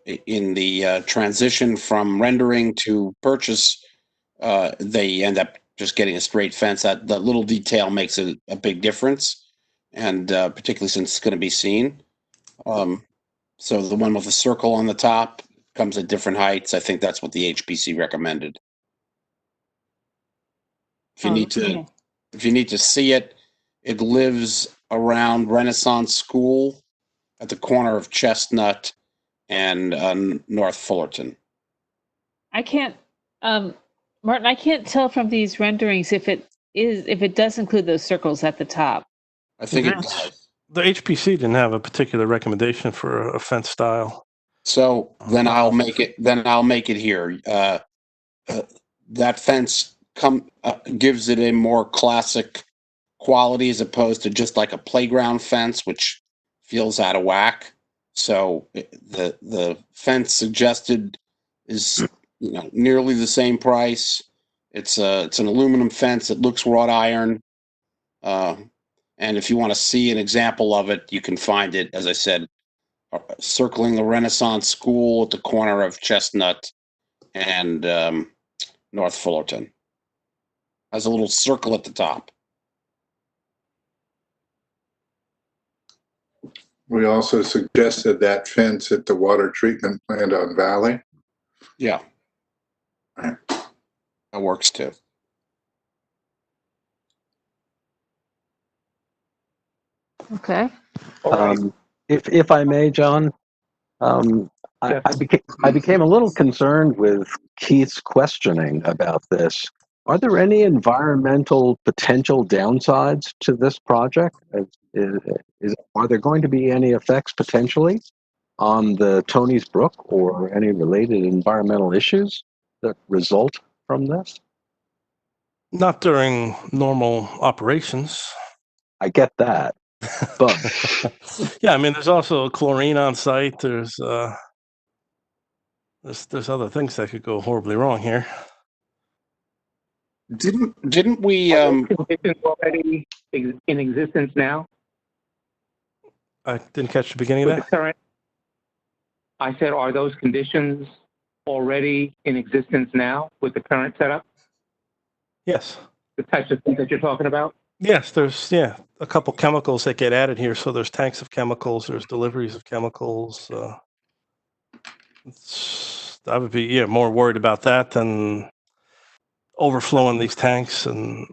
in the transition from rendering to purchase, they end up just getting a straight fence. That little detail makes a big difference, and particularly since it's going to be seen. So the one with the circle on the top comes at different heights. I think that's what the HPC recommended. If you need to see it, it lives around Renaissance School at the corner of Chestnut and North Fullerton. I can't, Martin, I can't tell from these renderings if it does include those circles at the top. I think it does. The HPC didn't have a particular recommendation for a fence style. So then I'll make it. Then I'll make it here. That fence gives it a more classic quality as opposed to just like a playground fence, which feels out of whack. So the fence suggested is nearly the same price. It's an aluminum fence. It looks wrought iron. And if you want to see an example of it, you can find it, as I said, circling the Renaissance School at the corner of Chestnut and North Fullerton. Has a little circle at the top. We also suggested that fence at the water treatment plant on Valley. Yeah. That works too. Okay. If I may, John, I became a little concerned with Keith's questioning about this. Are there any environmental potential downsides to this project? Are there going to be any effects potentially on the Tony's Brook or any related environmental issues that result from this? Not during normal operations. I get that. But yeah, I mean, there's also chlorine on site. There's other things that could go horribly wrong here. Didn't we? Conditions already in existence now. I didn't catch the beginning of that. I said, are those conditions already in existence now with the current setup? Yes. The types of things that you're talking about? Yes, there's a couple chemicals that get added here. So there's tanks of chemicals, there's deliveries of chemicals. I would be more worried about that than overflowing these tanks and.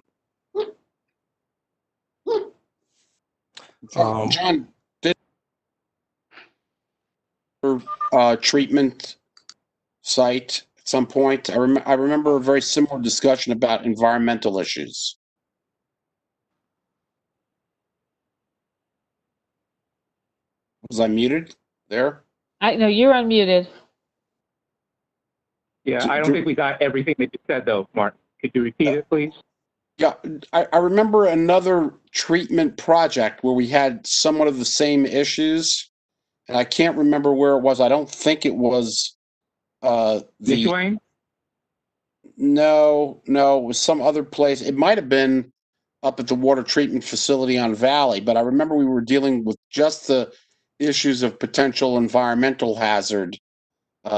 John, did treatment site at some point? I remember a very similar discussion about environmental issues. Was I muted there? No, you're unmuted. Yeah, I don't think we got everything that you said, though, Mark. Could you repeat it, please? Yeah, I remember another treatment project where we had somewhat of the same issues, and I can't remember where it was. I don't think it was Wayne? No, it was some other place. It might have been up at the water treatment facility on Valley, but I remember we were dealing with just the issues of potential environmental hazard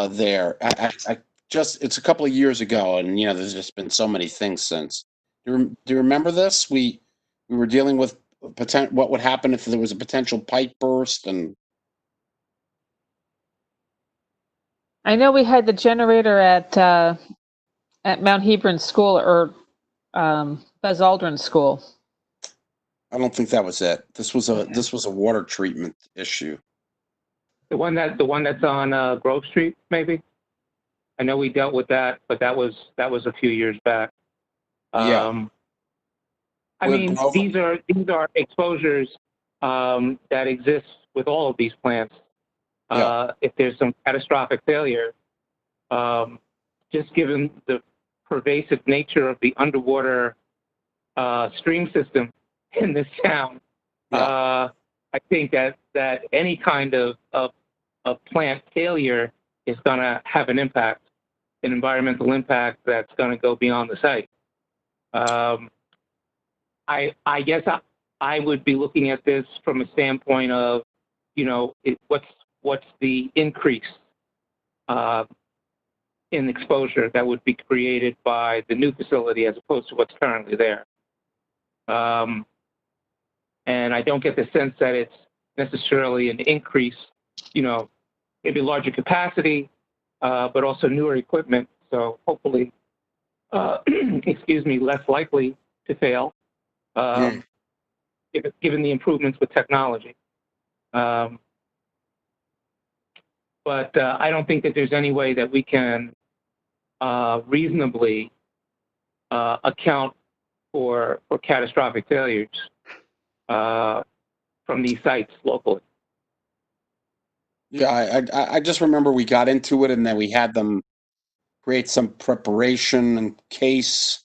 there. It's a couple of years ago, and there's just been so many things since. Do you remember this? We were dealing with what would happen if there was a potential pipe burst, and I know we had the generator at Mount Hebron School or Buzz Aldrin School. I don't think that was it. This was a water treatment issue. The one that's on Grove Street, maybe. I know we dealt with that, but that was a few years back. Yeah. I mean, these are exposures that exist with all of these plants. If there's some catastrophic failure, just given the pervasive nature of the underwater stream system in this town, I think that any kind of plant failure is going to have an environmental impact that's going to go beyond the site. I guess I would be looking at this from a standpoint of, what's the increase in exposure that would be created by the new facility as opposed to what's currently there. And I don't get the sense that it's necessarily an increase, maybe larger capacity, but also newer equipment. So hopefully, less likely to fail, given the improvements with technology. But I don't think that there's any way that we can reasonably account for catastrophic failures from these sites locally. Yeah, I just remember we got into it and then we had them create some preparation in case.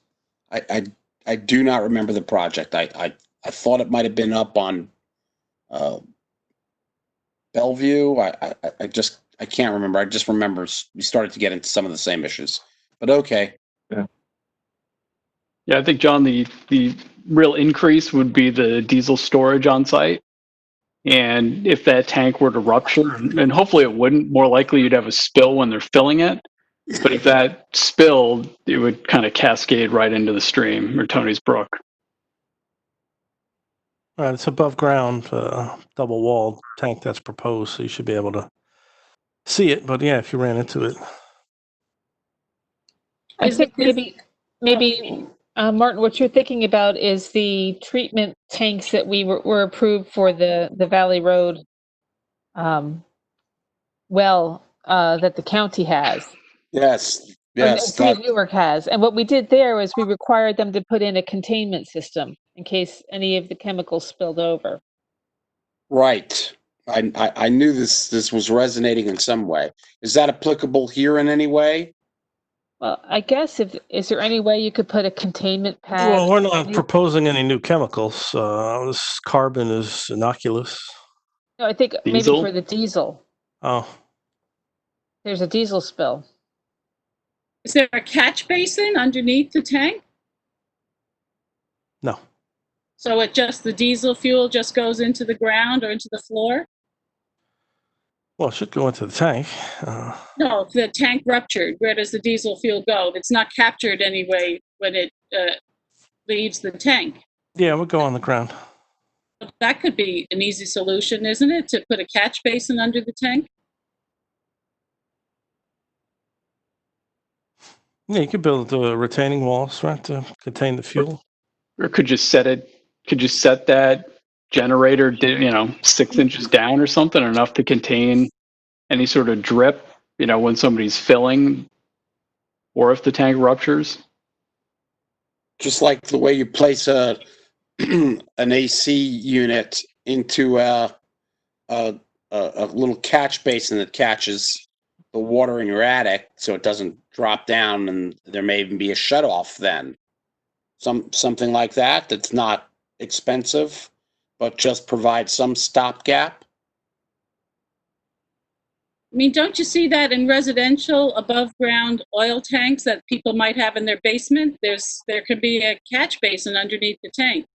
I do not remember the project. I thought it might have been up on Bellevue. I can't remember. I just remember we started to get into some of the same issues. But okay. Yeah, I think, John, the real increase would be the diesel storage on site. And if that tank were to rupture, and hopefully it wouldn't, more likely you'd have a spill when they're filling it. But if that spilled, it would kind of cascade right into the stream or Tony's Brook. Right, it's above ground, double walled tank that's proposed, so you should be able to see it. But yeah, if you ran into it. I think maybe Martin, what you're thinking about is the treatment tanks that we were approved for the Valley Road well that the county has. Yes. Or City of Newark has. And what we did there was we required them to put in a containment system in case any of the chemicals spilled over. Right. I knew this was resonating in some way. Is that applicable here in any way? Well, I guess is there any way you could put a containment pad? Well, we're not proposing any new chemicals. This carbon is innocuous. No, I think maybe for the diesel. Oh. There's a diesel spill. Is there a catch basin underneath the tank? No. So the diesel fuel just goes into the ground or into the floor? Well, it should go into the tank. No, if the tank ruptured, where does the diesel fuel go? It's not captured anyway when it leaves the tank. Yeah, it would go on the ground. That could be an easy solution, isn't it? To put a catch basin under the tank? Yeah, you could build retaining walls, right, to contain the fuel. Or could you set that generator, 6 inches down or something, enough to contain any sort of drip, when somebody's filling, or if the tank ruptures? Just like the way you place an AC unit into a little catch basin that catches the water in your attic so it doesn't drop down, and there may even be a shutoff then. Something like that that's not expensive, but just provides some stopgap. I mean, don't you see that in residential above ground oil tanks that people might have in their basement? There could be a catch basin underneath the tank.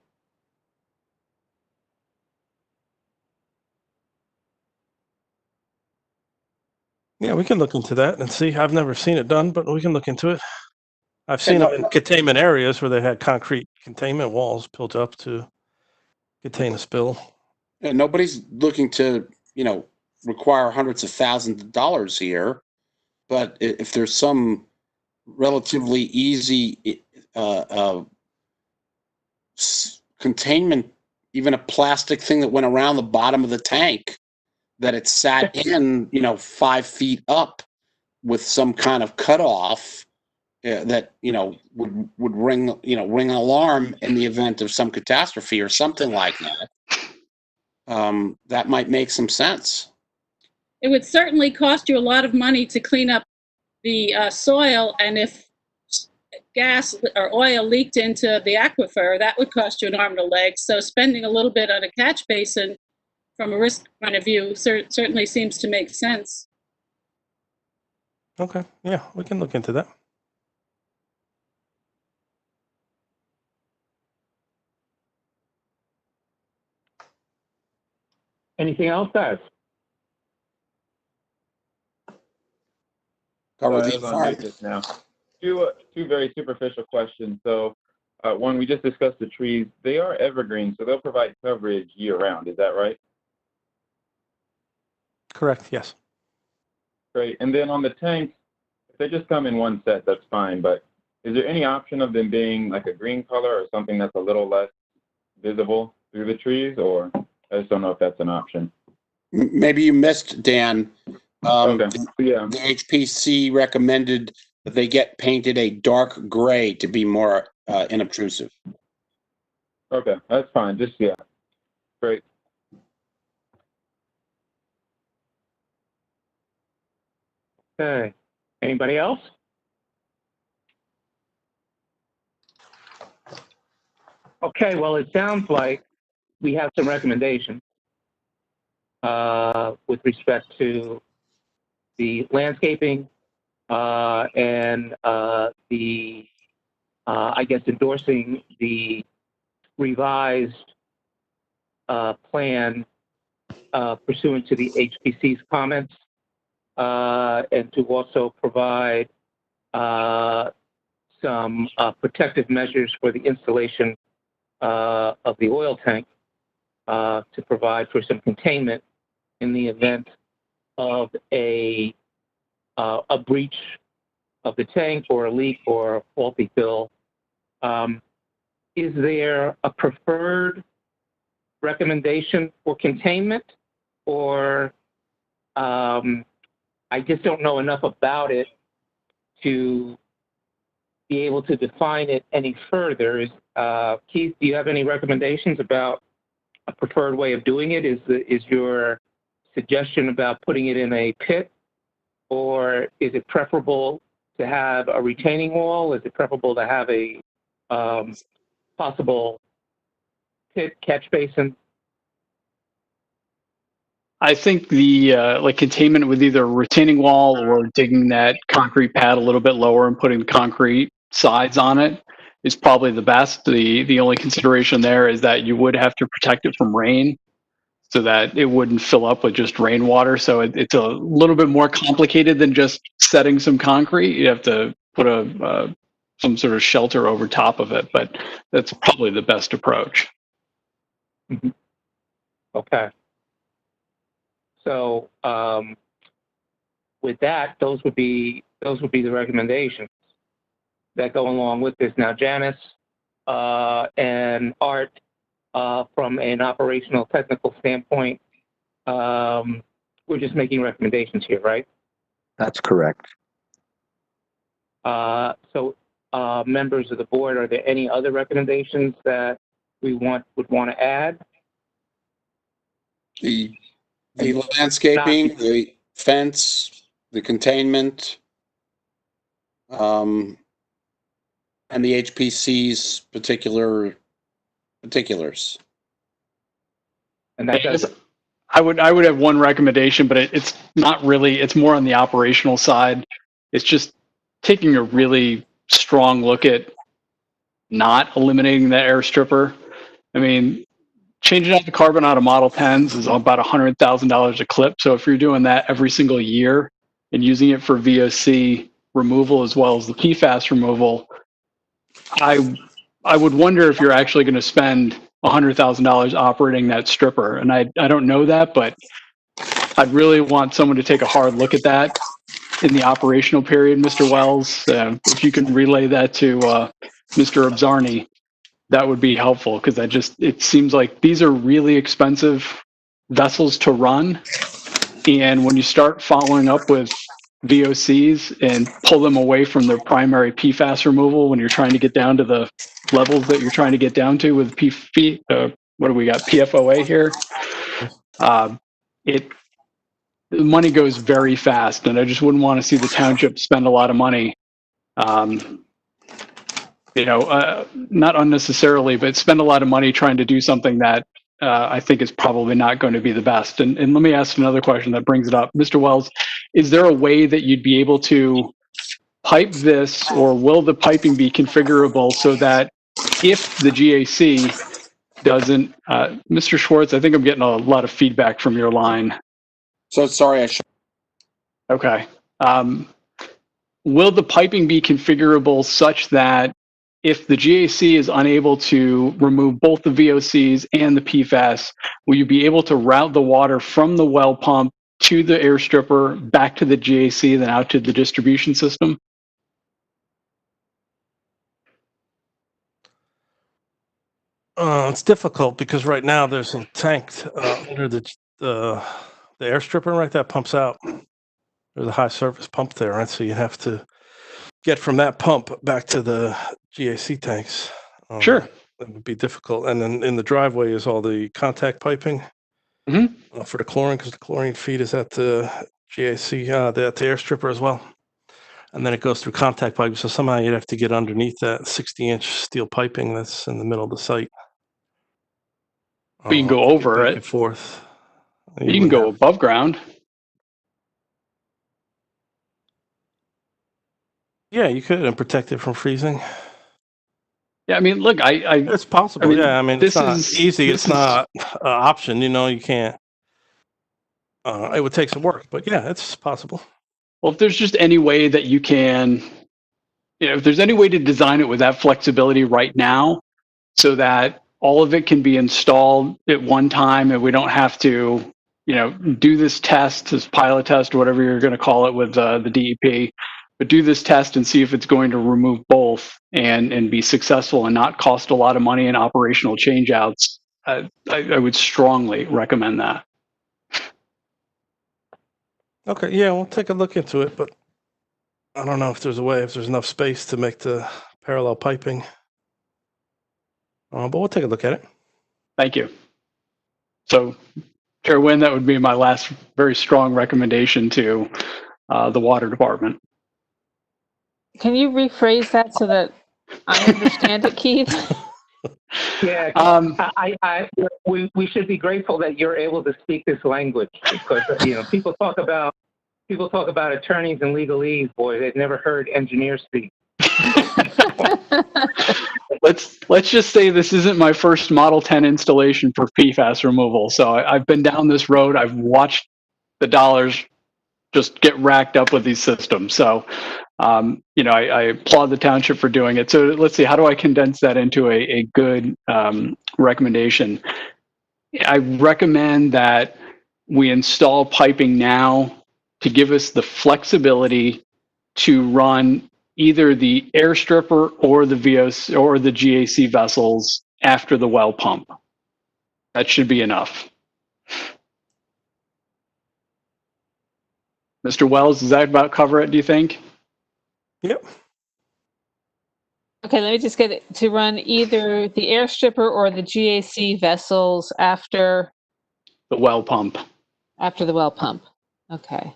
Yeah, we can look into that and see. I've never seen it done, but we can look into it. I've seen them in containment areas where they had concrete containment walls built up to contain a spill. Yeah, nobody's looking to, require hundreds of thousands of dollars here, but if there's some relatively easy containment, even a plastic thing that went around the bottom of the tank, that it sat in, 5 feet up with some kind of cutoff that, would ring an alarm in the event of some catastrophe or something like that. That might make some sense. It would certainly cost you a lot of money to clean up the soil, and if gas or oil leaked into the aquifer, that would cost you an arm and a leg. So spending a little bit on a catch basin from a risk point of view certainly seems to make sense. Okay, yeah, we can look into that. Anything else, guys? Cover Sorry, the I was on mute just now. Two very superficial questions. So, one, we just discussed the trees. They are evergreen, so they'll provide coverage year-round. Is that right? Correct, yes. Great. And then on the tanks, if they just come in one set, that's fine. But is there any option of them being like a green color or something that's a little less visible through the trees? Or I just don't know if that's an option. Maybe you missed, Dan. Okay. Yeah. The HPC recommended that they get painted a dark gray to be more inobtrusive. Okay, that's fine. Just, yeah. Great. Okay. Anybody else? Okay, well, it sounds like we have some recommendations with respect to the landscaping and the, I guess, endorsing the revised plan pursuant to the HPC's comments, and to also provide some protective measures for the installation of the oil tank to provide for some containment in the event of a breach of the tank or a leak or a faulty fill. Is there a preferred recommendation for containment, or I just don't know enough about it to be able to define it any further? Keith, do you have any recommendations about a preferred way of doing it? Is your suggestion about putting it in a pit, or is it preferable to have a retaining wall? Is it preferable to have a possible pit catch basin? I think the like containment with either a retaining wall or digging that concrete pad a little bit lower and putting the concrete sides on it is probably the best. The only consideration there is that you would have to protect it from rain so that it wouldn't fill up with just rainwater. So it's a little bit more complicated than just setting some concrete. You have to put some sort of shelter over top of it, but that's probably the best approach. Mm-hmm. Okay. So with that, those would be the recommendations that go along with this. Now, Janice and Art, from an operational technical standpoint, we're just making recommendations here, right? That's correct. So members of the board, are there any other recommendations that we would want to add? The landscaping, the fence, the containment, and the HPC's particulars. And that does. I would have one recommendation, but it's not really. It's more on the operational side. It's just taking a really strong look at not eliminating the air stripper. I mean, changing out the carbon out of Model 10s is about $100,000 a clip. So if you're doing that every single year and using it for VOC removal as well as the PFAS removal, I would wonder if you're actually going to spend $100,000 operating that stripper. And I don't know that, but I'd really want someone to take a hard look at that in the operational period, Mr. Wells. If you can relay that to Mr. Obzarni, that would be helpful, because it seems like these are really expensive vessels to run. And when you start following up with VOCs and pull them away from their primary PFAS removal, when you're trying to get down to the levels that you're trying to get down to with what do we got, PFOA here? The money goes very fast, and I just wouldn't want to see the township spend a lot of money. Not unnecessarily, but spend a lot of money trying to do something that I think is probably not going to be the best. And let me ask another question that brings it up. Mr. Wells, is there a way that you'd be able to pipe this, or will the piping be configurable so that if the GAC doesn't, Mr. Schwartz, I think I'm getting a lot of feedback from your line. So sorry, Okay. will the piping be configurable such that if the GAC is unable to remove both the VOCs and the PFAS, will you be able to route the water from the well pump to the air stripper, back to the GAC, then out to the distribution system? It's difficult because right now there's a tank under the air stripper, right, that pumps out. There's a high surface pump there, right? So you have to get from that pump back to the GAC tanks. Sure. That would be difficult. And then in the driveway is all the contact piping for the chlorine, because the chlorine feed is at the GAC, the air stripper as well. And then it goes through contact piping. So somehow you'd have to get underneath that 60-inch steel piping that's in the middle of the site. You can go over back it. and forth. You can go above ground. Yeah, you could, and protect it from freezing. Yeah, I mean, look, it's possible. I mean, this it's not is easy. this It's not an option. You know, you can't. It would take some work, but yeah, it's possible. Well, if there's just any way that you can, if there's any way to design it with that flexibility right now, so that all of it can be installed at one time, and we don't have to, do this test, this pilot test, or whatever you're going to call it with the DEP, but do this test and see if it's going to remove both and be successful and not cost a lot of money in operational changeouts. I would strongly recommend that. Okay, yeah, we'll take a look into it, but I don't know if there's enough space to make the parallel piping. But we'll take a look at it. Thank you. So, Chair Nguyen, that would be my last very strong recommendation to the water department. Can you rephrase that so that I understand it, Keith? Yeah, we should be grateful that you're able to speak this language, because people talk about attorneys and legalese. Boy, they've never heard engineers speak. Let's just say this isn't my first Model 10 installation for PFAS removal. So I've been down this road. I've watched the dollars just get racked up with these systems. So, I applaud the township for doing it. So let's see, how do I condense that into a good recommendation? I recommend that we install piping now to give us the flexibility to run either the air stripper or the VOC or the GAC vessels after the well pump. That should be enough. Mr. Wells, does that about cover it, do you think? Yep. Okay, let me just get it to run either the air stripper or the GAC vessels after the well pump. After the well pump. Okay.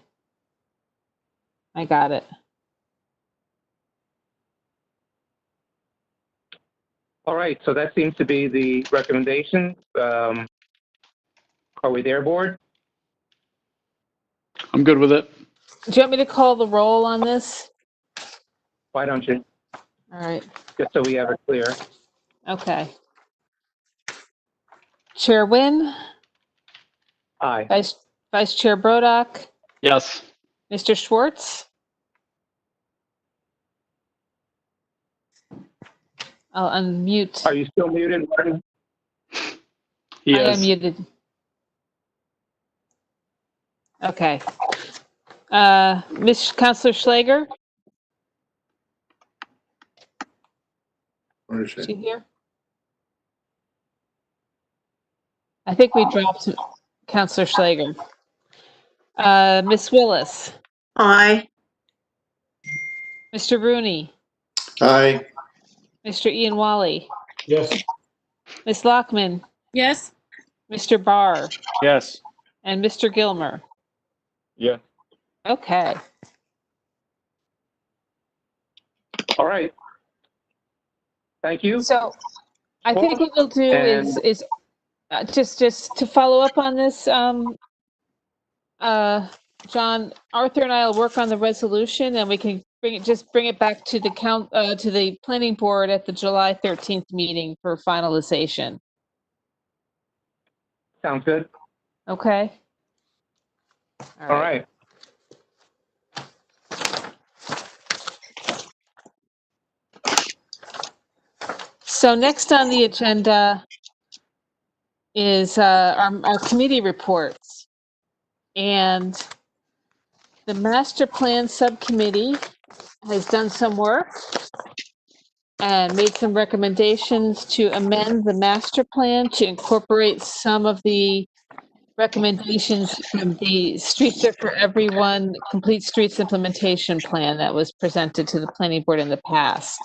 I got it. All right, so that seems to be the recommendation. Are we there, board? I'm good with it. Do you want me to call the roll on this? Why don't you? All right. Just so we have it clear. Okay. Chair Nguyen? Aye. Vice Chair Brodock? Yes. Mr. Schwartz? I'll unmute. Are you still muted, Martin? Yes. I am muted. Okay. Councilor Schlager? Where is Is she? she here? I think we dropped Councilor Schlager. Ms. Willis? Aye. Mr. Rooney? Aye. Mr. Ian Wally? Yes. Ms. Lockman? Yes. Mr. Barr? Yes. And Mr. Gilmer? Yeah. Okay. All right. Thank you. So I think what we'll do And- is just to follow up on this, John, Arthur and I will work on the resolution, and we can bring it back to the planning board at the July 13th meeting for finalization. Sounds good. Okay. All right. So next on the agenda is our committee reports. And the master plan subcommittee has done some work and made some recommendations to amend the master plan to incorporate some of the recommendations from the Streets Are for Everyone Complete Streets Implementation Plan that was presented to the planning board in the past.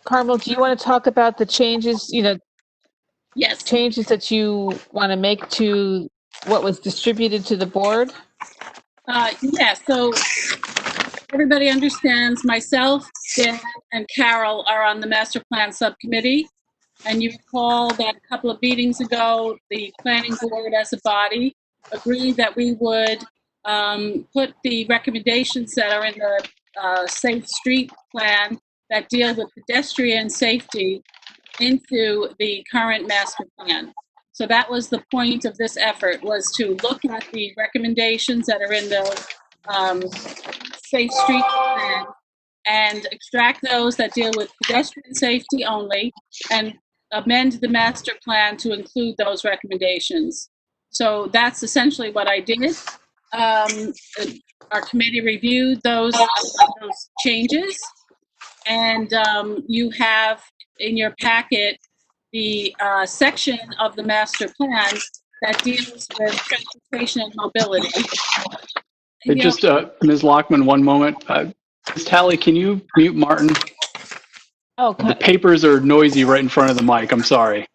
Carmel, do you want to talk about the changes, Yes. changes that you want to make to what was distributed to the board? Yeah, so everybody understands myself, Dan, and Carol are on the master plan subcommittee. And you recall that a couple of meetings ago, the planning board as a body agreed that we would put the recommendations that are in the Safe Street Plan that deal with pedestrian safety into the current master plan. So that was the point of this effort, was to look at the recommendations that are in the Safe Street Plan and extract those that deal with pedestrian safety only and amend the master plan to include those recommendations. So that's essentially what I did. Our committee reviewed those changes, and you have in your packet the section of the master plan that deals with transportation and mobility. Hey, just Ms. Lockman, one moment. Ms. Talley, can you mute Martin? Oh, The papers are noisy right in front of the mic. I'm sorry.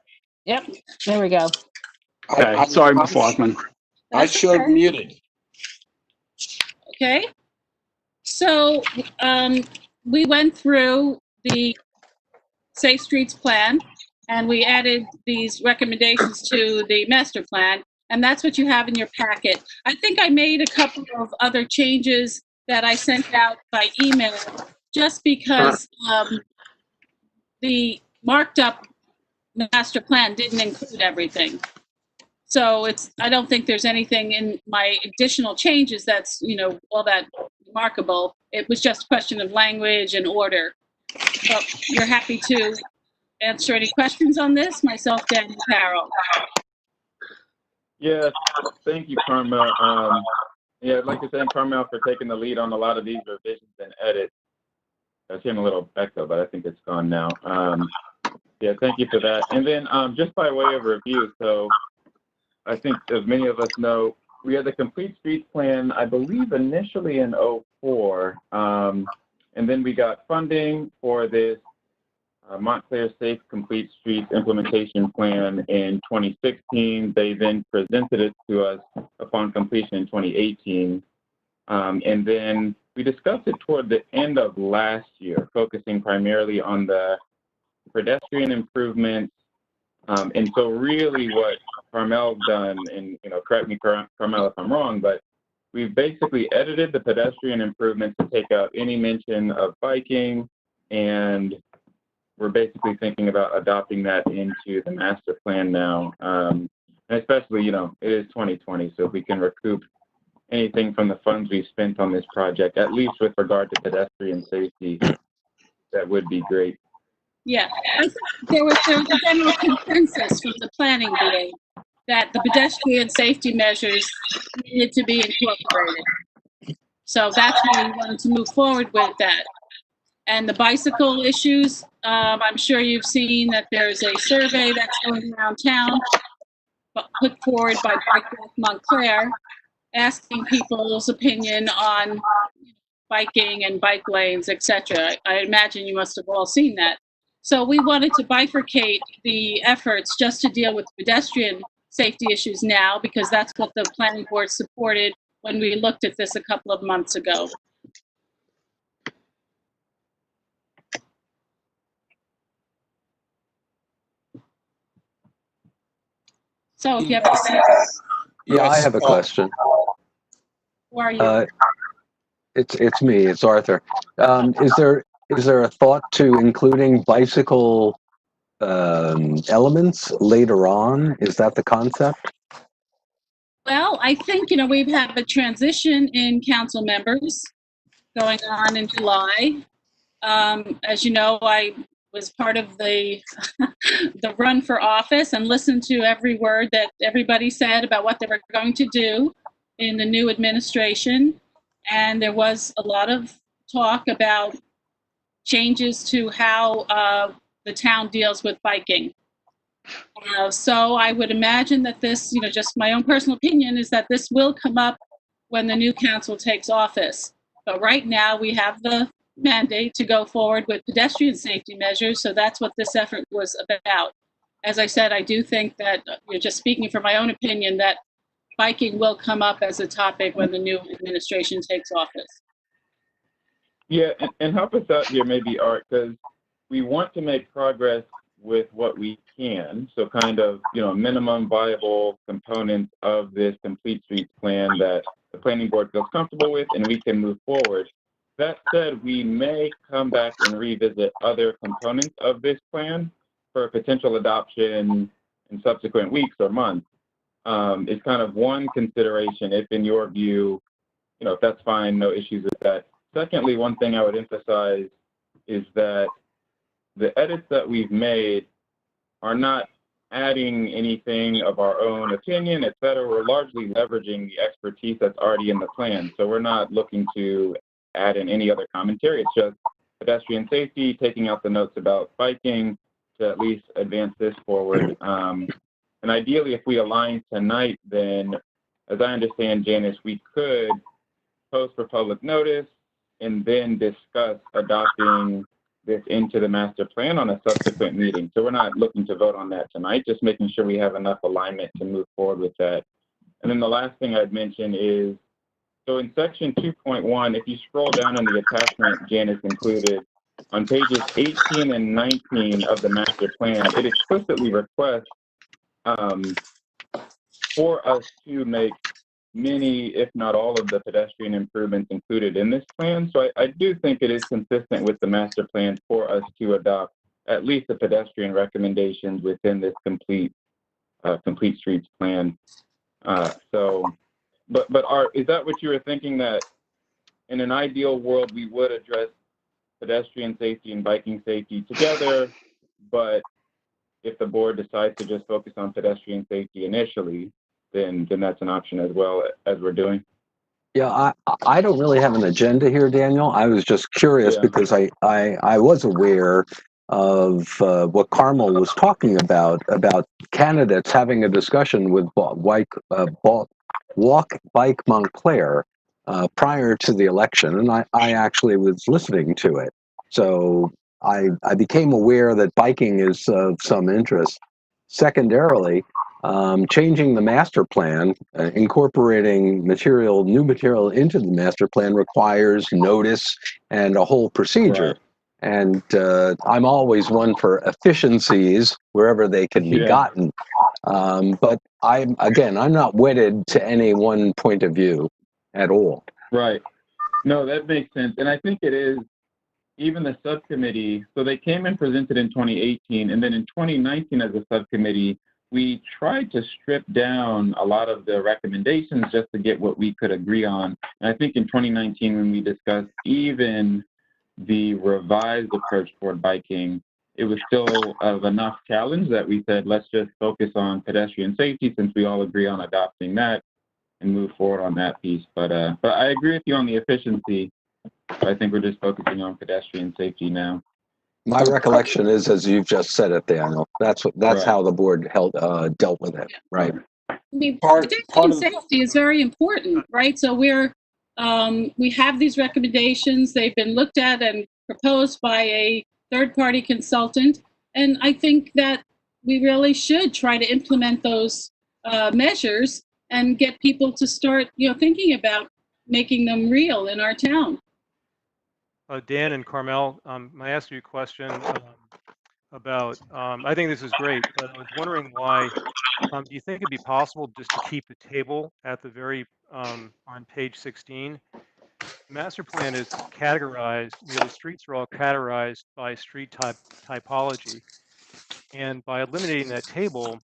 Yep, there we go. Okay, sorry, Ms. Lockman. I showed muted. Okay. So we went through the Safe Streets Plan and we added these recommendations to the master plan, and that's what you have in your packet. I think I made a couple of other changes that I sent out by email just because the marked up master plan didn't include everything. So I don't think there's anything in my additional changes that's, all that remarkable. It was just a question of language and order. So you're happy to answer any questions on this, myself, Dan, and Carol. Yeah, thank you, Carmel. Yeah, I'd like to thank Carmel for taking the lead on a lot of these revisions and edits. I was hearing a little echo, but I think it's gone now. Yeah, thank you for that. And then just by way of review, so I think as many of us know, we had the Complete Streets Plan, I believe initially in 2004, and then we got funding for this Montclair Safe Complete Streets Implementation Plan in 2016. They then presented it to us upon completion in 2018. And then we discussed it toward the end of last year, focusing primarily on the pedestrian improvements. And so really what Carmel's done, and correct me, Carmel, if I'm wrong, but we've basically edited the pedestrian improvements to take out any mention of biking, and we're basically thinking about adopting that into the master plan now. And especially, it is 2020, so if we can recoup anything from the funds we've spent on this project, at least with regard to pedestrian safety, that would be great. Yeah, I think there was a general consensus from the planning board that the pedestrian safety measures needed to be incorporated. So that's why we wanted to move forward with that. And the bicycle issues, I'm sure you've seen that there's a survey that's going around town, put forward by Bike Walk Montclair, asking people's opinion on biking and bike lanes, etc. I imagine you must have all seen that. So we wanted to bifurcate the efforts just to deal with pedestrian safety issues now, because that's what the planning board supported when we looked at this a couple of months ago. So if you have Yeah, I have a question. Who are you? It's me. It's Arthur. Is there a thought to including bicycle elements later on? Is that the concept? Well, I think, we've had a transition in council members. going on in July. As you know, I was part of the the run for office and listened to every word that everybody said about what they were going to do in the new administration. And there was a lot of talk about changes to how the town deals with biking. So I would imagine that this, just my own personal opinion, is that this will come up when the new council takes office. But right now, we have the mandate to go forward with pedestrian safety measures, so that's what this effort was about. As I said, I do think that, just speaking from my own opinion, that biking will come up as a topic when the new administration takes office. Yeah, and help us out here maybe, Art, because we want to make progress with what we can. So kind of, minimum viable components of this complete streets plan that the planning board feels comfortable with and we can move forward. That said, we may come back and revisit other components of this plan for potential adoption in subsequent weeks or months. It's kind of one consideration if in your view, if that's fine, no issues with that. Secondly, one thing I would emphasize is that the edits that we've made are not adding anything of our own opinion, et cetera. We're largely leveraging the expertise that's already in the plan. So we're not looking to add in any other commentary. It's just pedestrian safety, taking out the notes about biking to at least advance this forward. And ideally, if we align tonight, then as I understand, Janice, we could post for public notice and then discuss adopting this into the master plan on a subsequent meeting. So we're not looking to vote on that tonight, just making sure we have enough alignment to move forward with that. And then the last thing I'd mention is, so in section 2.1, if you scroll down in the attachment Janice included, on pages 18 and 19 of the master plan, it explicitly requests for us to make many, if not all, of the pedestrian improvements included in this plan. So I do think it is consistent with the master plan for us to adopt at least the pedestrian recommendations within this complete streets plan. But Art, is that what you were thinking, that in an ideal world we would address pedestrian safety and biking safety together, but if the board decides to just focus on pedestrian safety initially, then that's an option as well, as we're doing? Yeah, I don't really have an agenda here, Daniel. I was just curious because I was aware of what Carmel was talking about candidates having a discussion with Walk Bike Montclair prior to the election, and I actually was listening to it. So I became aware that biking is of some interest. Secondarily, changing the master plan, incorporating new material into the master plan requires notice and a whole procedure. Right. And I'm always one for efficiencies wherever they can be gotten. But I'm not wedded to any one point of view at all. Right. No, that makes sense. And I think it is, even the subcommittee, so they came and presented in 2018, and then in 2019 as a subcommittee, we tried to strip down a lot of the recommendations just to get what we could agree on. And I think in 2019, when we discussed even the revised approach toward biking, it was still of enough challenge that we said, let's just focus on pedestrian safety since we all agree on adopting that and move forward on that piece. But I agree with you on the efficiency. I think we're just focusing on pedestrian safety now. My recollection is, as you've just said it, Daniel. That's right. How the board dealt with it, right? I mean, pedestrian safety is very important, right? So we have these recommendations. They've been looked at and proposed by a third-party consultant, and I think that we really should try to implement those measures and get people to start, thinking about making them real in our town. Dan and Carmel, I asked you a question about, I think this is great, but I was wondering why, do you think it'd be possible just to keep the table at the very, on page 16? Master plan is categorized, the streets are all categorized by street typology. And by eliminating that table,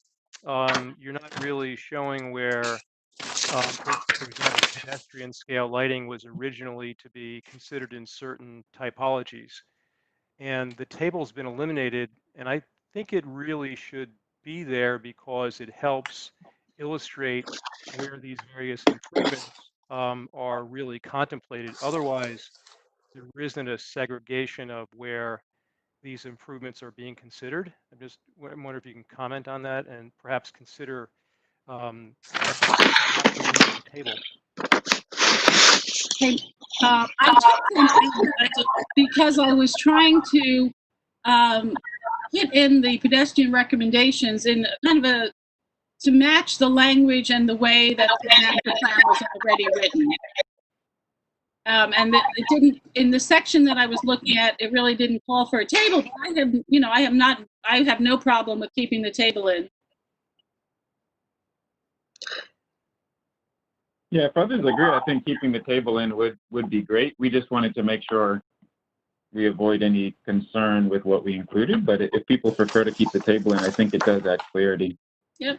you're not really showing where For example, pedestrian scale lighting was originally to be considered in certain typologies. And the table's been eliminated, and I think it really should be there because it helps illustrate where these various improvements are really contemplated. Otherwise, there isn't a segregation of where these improvements are being considered. I wonder if you can comment on that and perhaps consider eliminating the table. Okay, I took them out because I was trying to put in the pedestrian recommendations in kind of to match the language and the way that the master plan was already written. And it didn't, in the section that I was looking at, it really didn't call for a table, but I have no problem with keeping the table in. Yeah, if others agree, I think keeping the table in would be great. We just wanted to make sure we avoid any concern with what we included, but if people prefer to keep the table in, I think it does add clarity. Yep.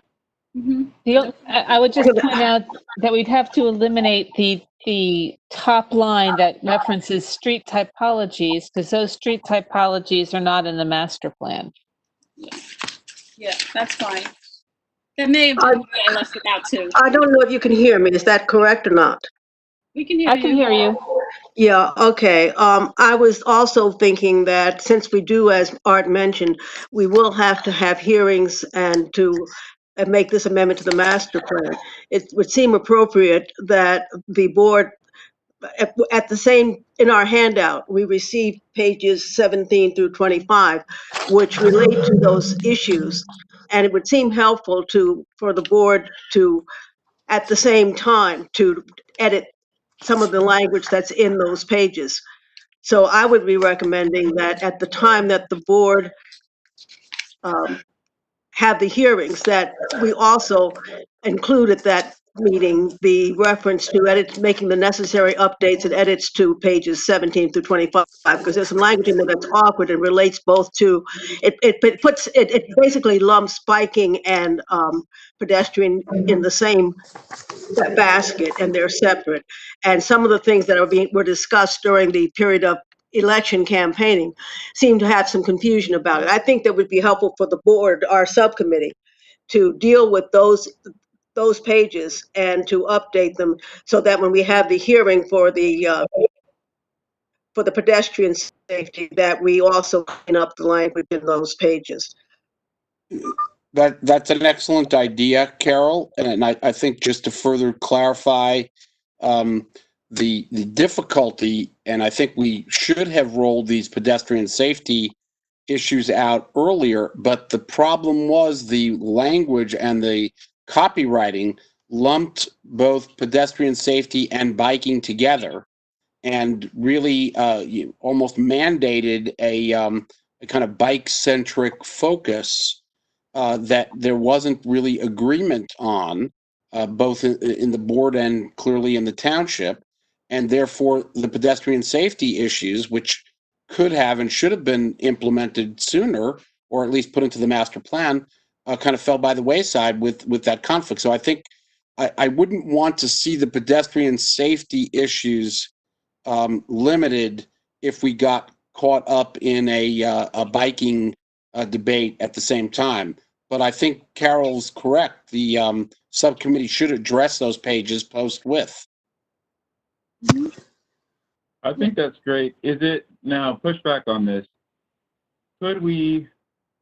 Mm-hmm. I would just point out that we'd have to eliminate the top line that references street typologies, because those street typologies are not in the master plan. Yeah, that's fine. That may have been what I left it out too. I don't know if you can hear me. Is that correct or not? We can hear I can hear you. Yeah, okay. I was also thinking that since we do, as Art mentioned, we will have to have hearings and make this amendment to the master plan. It would seem appropriate that the board, at the same, in our handout, we received pages 17 through 25, which relate to those issues. And it would seem helpful for the board to, at the same time, to edit some of the language that's in those pages. So I would be recommending that at the time that the board have the hearings, that we also include at that meeting the reference to making the necessary updates and edits to pages 17 through 25, because there's some language in there that's awkward and relates both to, it basically lumps biking and pedestrian in the same basket, and they're separate. And some of the things that were discussed during the period of election campaigning seem to have some confusion about it. I think that would be helpful for the board, our subcommittee, to deal with those pages and to update them so that when we have the hearing for the pedestrian safety, that we also clean up the language in those pages. That's an excellent idea, Carol. And I think just to further clarify the difficulty, and I think we should have rolled these pedestrian safety issues out earlier, but the problem was the language and the copywriting lumped both pedestrian safety and biking together and really almost mandated a kind of bike-centric focus that there wasn't really agreement on, both in the board and clearly in the township. And therefore, the pedestrian safety issues, which could have and should have been implemented sooner, or at least put into the master plan, kind of fell by the wayside with that conflict. So I think I wouldn't want to see the pedestrian safety issues limited if we got caught up in a biking debate at the same time. But I think Carol's correct. The subcommittee should address those pages post with. I think that's great. Is it, now pushback on this, could we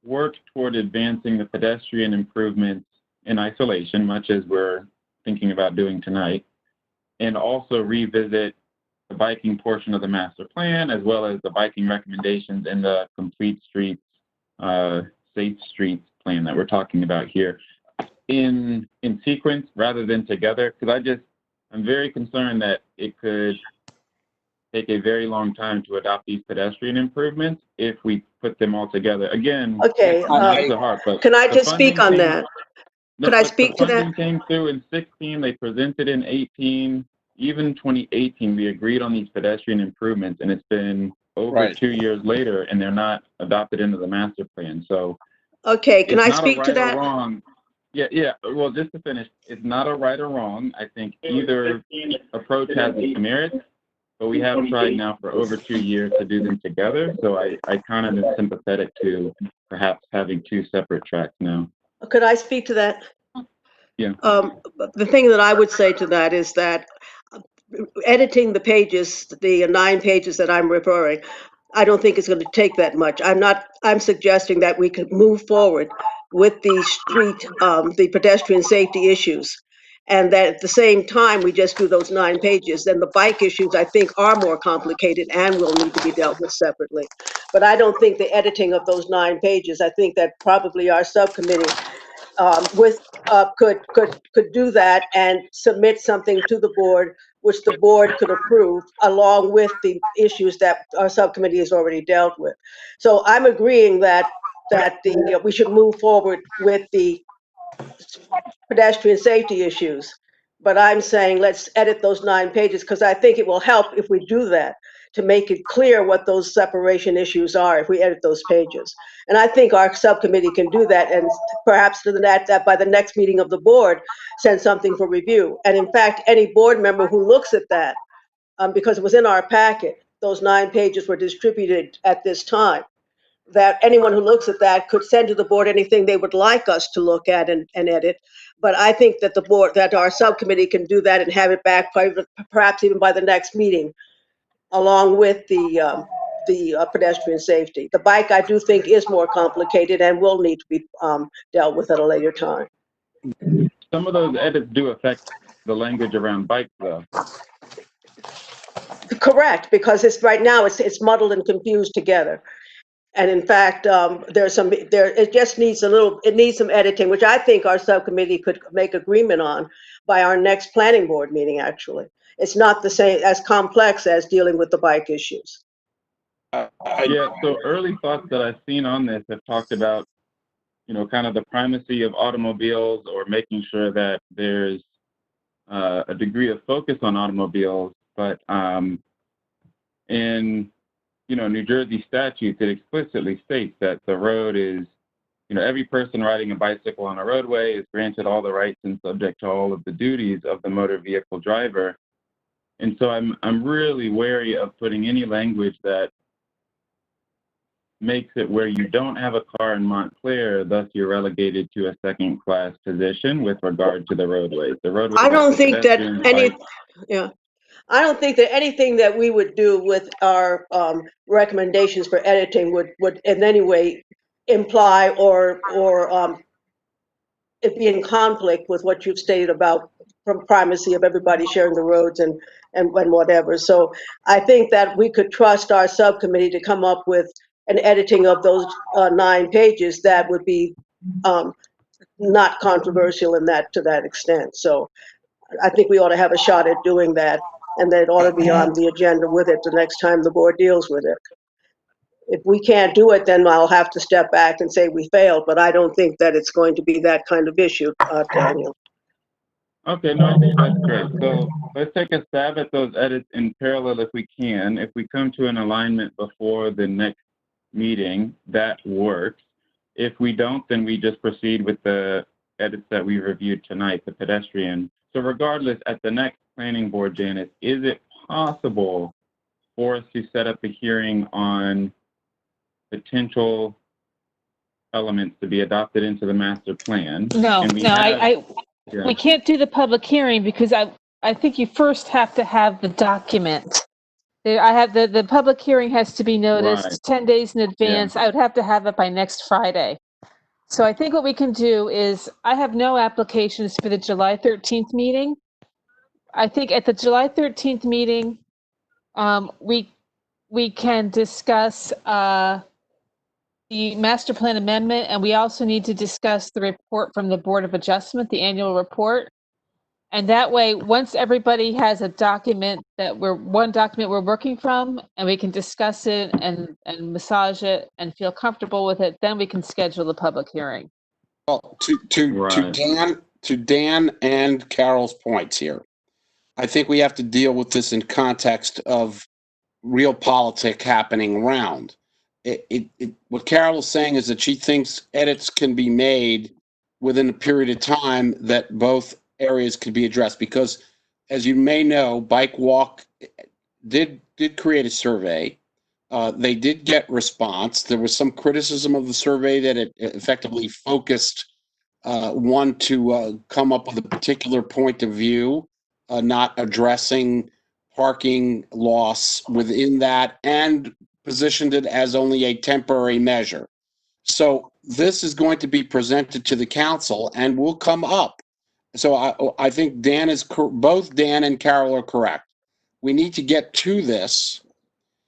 work toward advancing the pedestrian improvements in isolation, much as we're thinking about doing tonight, and also revisit the biking portion of the master plan, as well as the biking recommendations in the complete streets, safe streets plan that we're talking about here in sequence rather than together? Because I'm very concerned that it could take a very long time to adopt these pedestrian improvements if we put them all together. Again, Okay, can I just speak on that? Could I speak to that? The funding came through in 16, they presented in 18, even 2018, we agreed on these pedestrian improvements, and it's been over 2 years later, and they're not adopted into the master plan. So, okay, can I speak to that? Wrong. Yeah. Well, just to finish, it's not a right or wrong. I think either approach has its merit, but we have tried now for over 2 years to do them together. So I kind of am sympathetic to perhaps having 2 separate tracks now. Could I speak to that? Yeah. The thing that I would say to that is that editing the pages, the 9 pages that I'm referring, I don't think it's going to take that much. I'm suggesting that we could move forward with the the pedestrian safety issues. And that at the same time, we just do those 9 pages. Then the bike issues, I think, are more complicated and will need to be dealt with separately. But I don't think the editing of those 9 pages, I think that probably our subcommittee could do that and submit something to the board, which the board could approve along with the issues that our subcommittee has already dealt with. So I'm agreeing that we should move forward with the pedestrian safety issues. But I'm saying let's edit those 9 pages because I think it will help if we do that to make it clear what those separation issues are if we edit those pages. And I think our subcommittee can do that and perhaps that by the next meeting of the board, send something for review. And in fact, any board member who looks at that, because it was in our packet, those 9 pages were distributed at this time, that anyone who looks at that could send to the board anything they would like us to look at and edit. But I think that that our subcommittee can do that and have it back perhaps even by the next meeting, along with the pedestrian safety. The bike, I do think, is more complicated and will need to be dealt with at a later time. Some of those edits do affect the language around bikes, though. Correct, because right now it's muddled and confused together. And in fact, it just needs it needs some editing, which I think our subcommittee could make agreement on by our next planning board meeting, actually. It's not the same, as complex as dealing with the bike issues. Yeah, so early thoughts that I've seen on this have talked about, kind of the primacy of automobiles or making sure that there's a degree of focus on automobiles, but in New Jersey statutes, it explicitly states that the road is, every person riding a bicycle on a roadway is granted all the rights and subject to all of the duties of the motor vehicle driver. And so I'm really wary of putting any language that makes it where you don't have a car in Montclair, thus you're relegated to a second-class position with regard to the roadways. The roadways. I don't think that I don't think that anything that we would do with our recommendations for editing would in any way imply or it be in conflict with what you've stated about from primacy of everybody sharing the roads and whatever. So I think that we could trust our subcommittee to come up with an editing of those 9 pages that would be not controversial in to that extent. So I think we ought to have a shot at doing that, and that it ought to be on the agenda with it the next time the board deals with it. If we can't do it, then I'll have to step back and say we failed, but I don't think that it's going to be that kind of issue, Daniel. Okay, no, I think that's great. So let's take a stab at those edits in parallel if we can. If we come to an alignment before the next meeting, that works. If we don't, then we just proceed with the edits that we reviewed tonight, the pedestrian. So regardless, at the next planning board, Janice, is it possible for us to set up a hearing on potential elements to be adopted into the master plan? We can't do the public hearing because I think you first have to have the document. I have the public hearing has to be noticed 10 days in advance. Yeah. I would have to have it by next Friday. So I think what we can do is I have no applications for the July 13th meeting. I think at the July 13th meeting, we can discuss the master plan amendment, and we also need to discuss the report from the Board of Adjustment, the annual report. And that way, once everybody has a document one document we're working from, and we can discuss it and massage it and feel comfortable with it, then we can schedule the public hearing. Well, to Dan and Carol's points here, I think we have to deal with this in context of real politics happening around. What Carol is saying is that she thinks edits can be made within a period of time that both areas could be addressed. Because as you may know, Bike Walk did create a survey. They did get response. There was some criticism of the survey that it effectively focused one to come up with a particular point of view, not addressing parking loss within that, and positioned it as only a temporary measure. So this is going to be presented to the council and will come up. So I think both Dan and Carol are correct. We need to get to this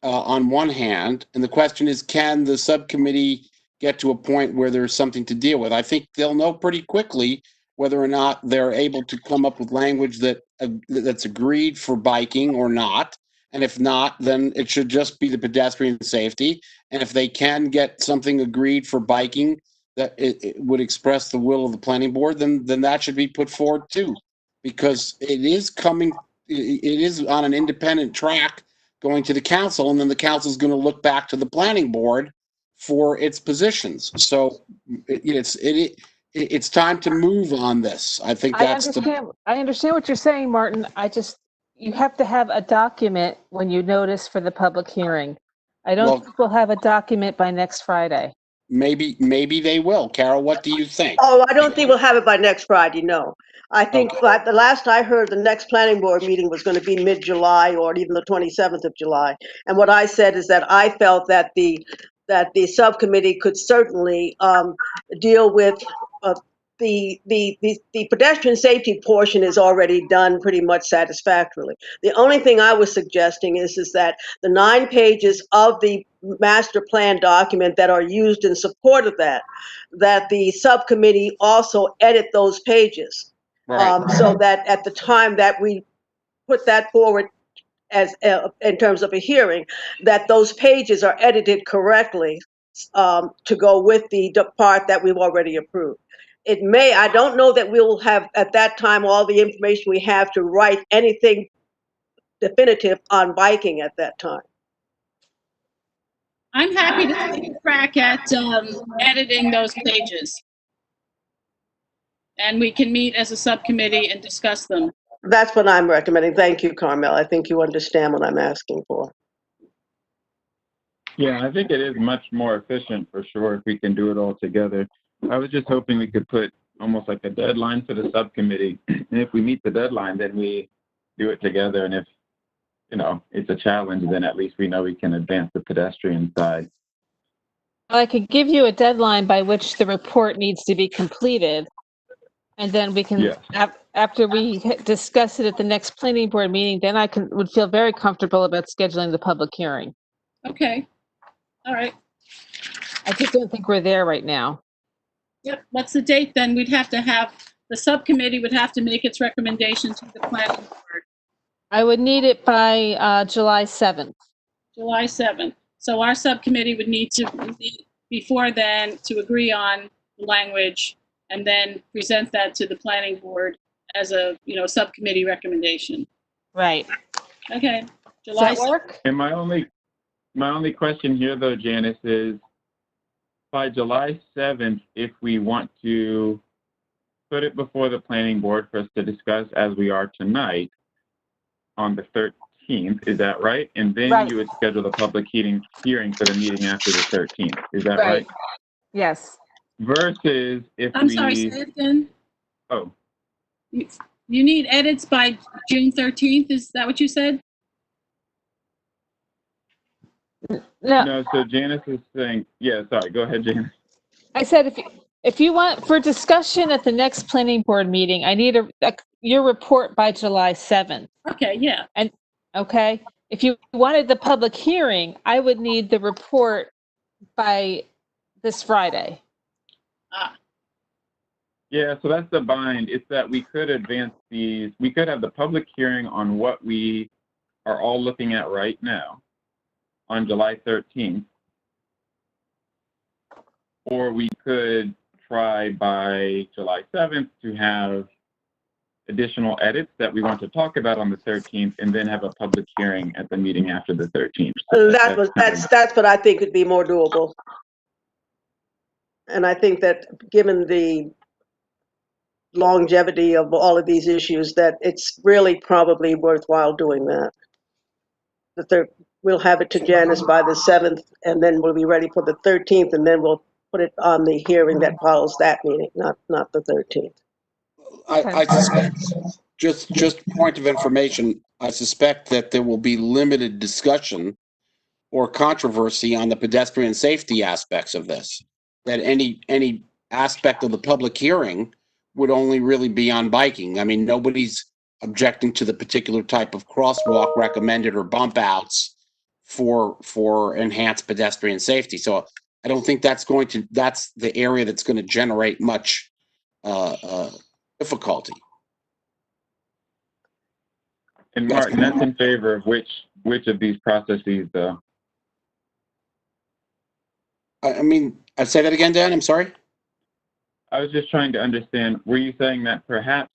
on one hand, and the question is, can the subcommittee get to a point where there's something to deal with? I think they'll know pretty quickly whether or not they're able to come up with language that's agreed for biking or not. And if not, then it should just be the pedestrian safety. And if they can get something agreed for biking that it would express the will of the planning board, then that should be put forward too, because it is on an independent track going to the council, and then the council is going to look back to the planning board for its positions. So it's time to move on this. I think I understand what you're saying, Martin. You have to have a document when you notice for the public hearing. I don't think we'll have a document by next Friday. Maybe they will. Carol, what do you think? Oh, I don't think we'll have it by next Friday, no. I think the last I heard, the next planning board meeting was going to be mid-July or even the 27th of July. And what I said is that I felt that the subcommittee could certainly deal with the pedestrian safety portion is already done pretty much satisfactorily. The only thing I was suggesting is that the 9 pages of the master plan document that are used in support of that the subcommittee also edit those pages. Right. So that at the time that we put that forward as in terms of a hearing, that those pages are edited correctly to go with the part that we've already approved. I don't know that we'll have at that time all the information we have to write anything definitive on biking at that time. I'm happy to take a crack at editing those pages. And we can meet as a subcommittee and discuss them. That's what I'm recommending. Thank you, Carmel. I think you understand what I'm asking for. Yeah, I think it is much more efficient for sure if we can do it all together. I was just hoping we could put almost like a deadline for the subcommittee. And if we meet the deadline, then we do it together. And if, it's a challenge, then at least we know we can advance the pedestrian side. I could give you a deadline by which the report needs to be completed. And then we can, after we discuss it at the next planning board meeting, then I would feel very comfortable about scheduling the public hearing. Okay. All right. I just don't think we're there right now. Yep. What's the date then? The subcommittee would have to make its recommendation to the planning board. I would need it by July 7th. July 7th. So our subcommittee would need to meet before then to agree on the language and then present that to the planning board as a, subcommittee recommendation. Right. Okay. Does that work? And my only question here, though, Janice, is by July 7th, if we want to put it before the planning board for us to discuss as we are tonight on the 13th, is that right? And then you would schedule the public hearing for the meeting after the 13th. Is that right? Yes. Versus if I'm sorry, say it again. Oh. You need edits by June 13th, is that what you said? No, so Janice is saying, sorry, go ahead, Janice. I said if you want for discussion at the next planning board meeting, I need your report by July 7th. Okay, yeah. And okay, if you wanted the public hearing, I would need the report by this Friday. Yeah, so that's the bind. It's that we could advance we could have the public hearing on what we are all looking at right now on July 13th. Or we could try by July 7th to have additional edits that we want to talk about on the 13th and then have a public hearing at the meeting after the 13th. That's what I think would be more doable. And I think that given the longevity of all of these issues, that it's really probably worthwhile doing that. We'll have it to Janice by the 7th, and then we'll be ready for the 13th, and then we'll put it on the hearing that follows that meeting, not the 13th. I suspect, just point of information, I suspect that there will be limited discussion or controversy on the pedestrian safety aspects of this. That any aspect of the public hearing would only really be on biking. I mean, nobody's objecting to the particular type of crosswalk recommended or bump outs for enhanced pedestrian safety. So I don't think that's the area that's going to generate much difficulty. And Martin, that's in favor of which of these processes, though? I mean, I'd say that again, Dan, I'm sorry. I was just trying to understand, were you saying that perhaps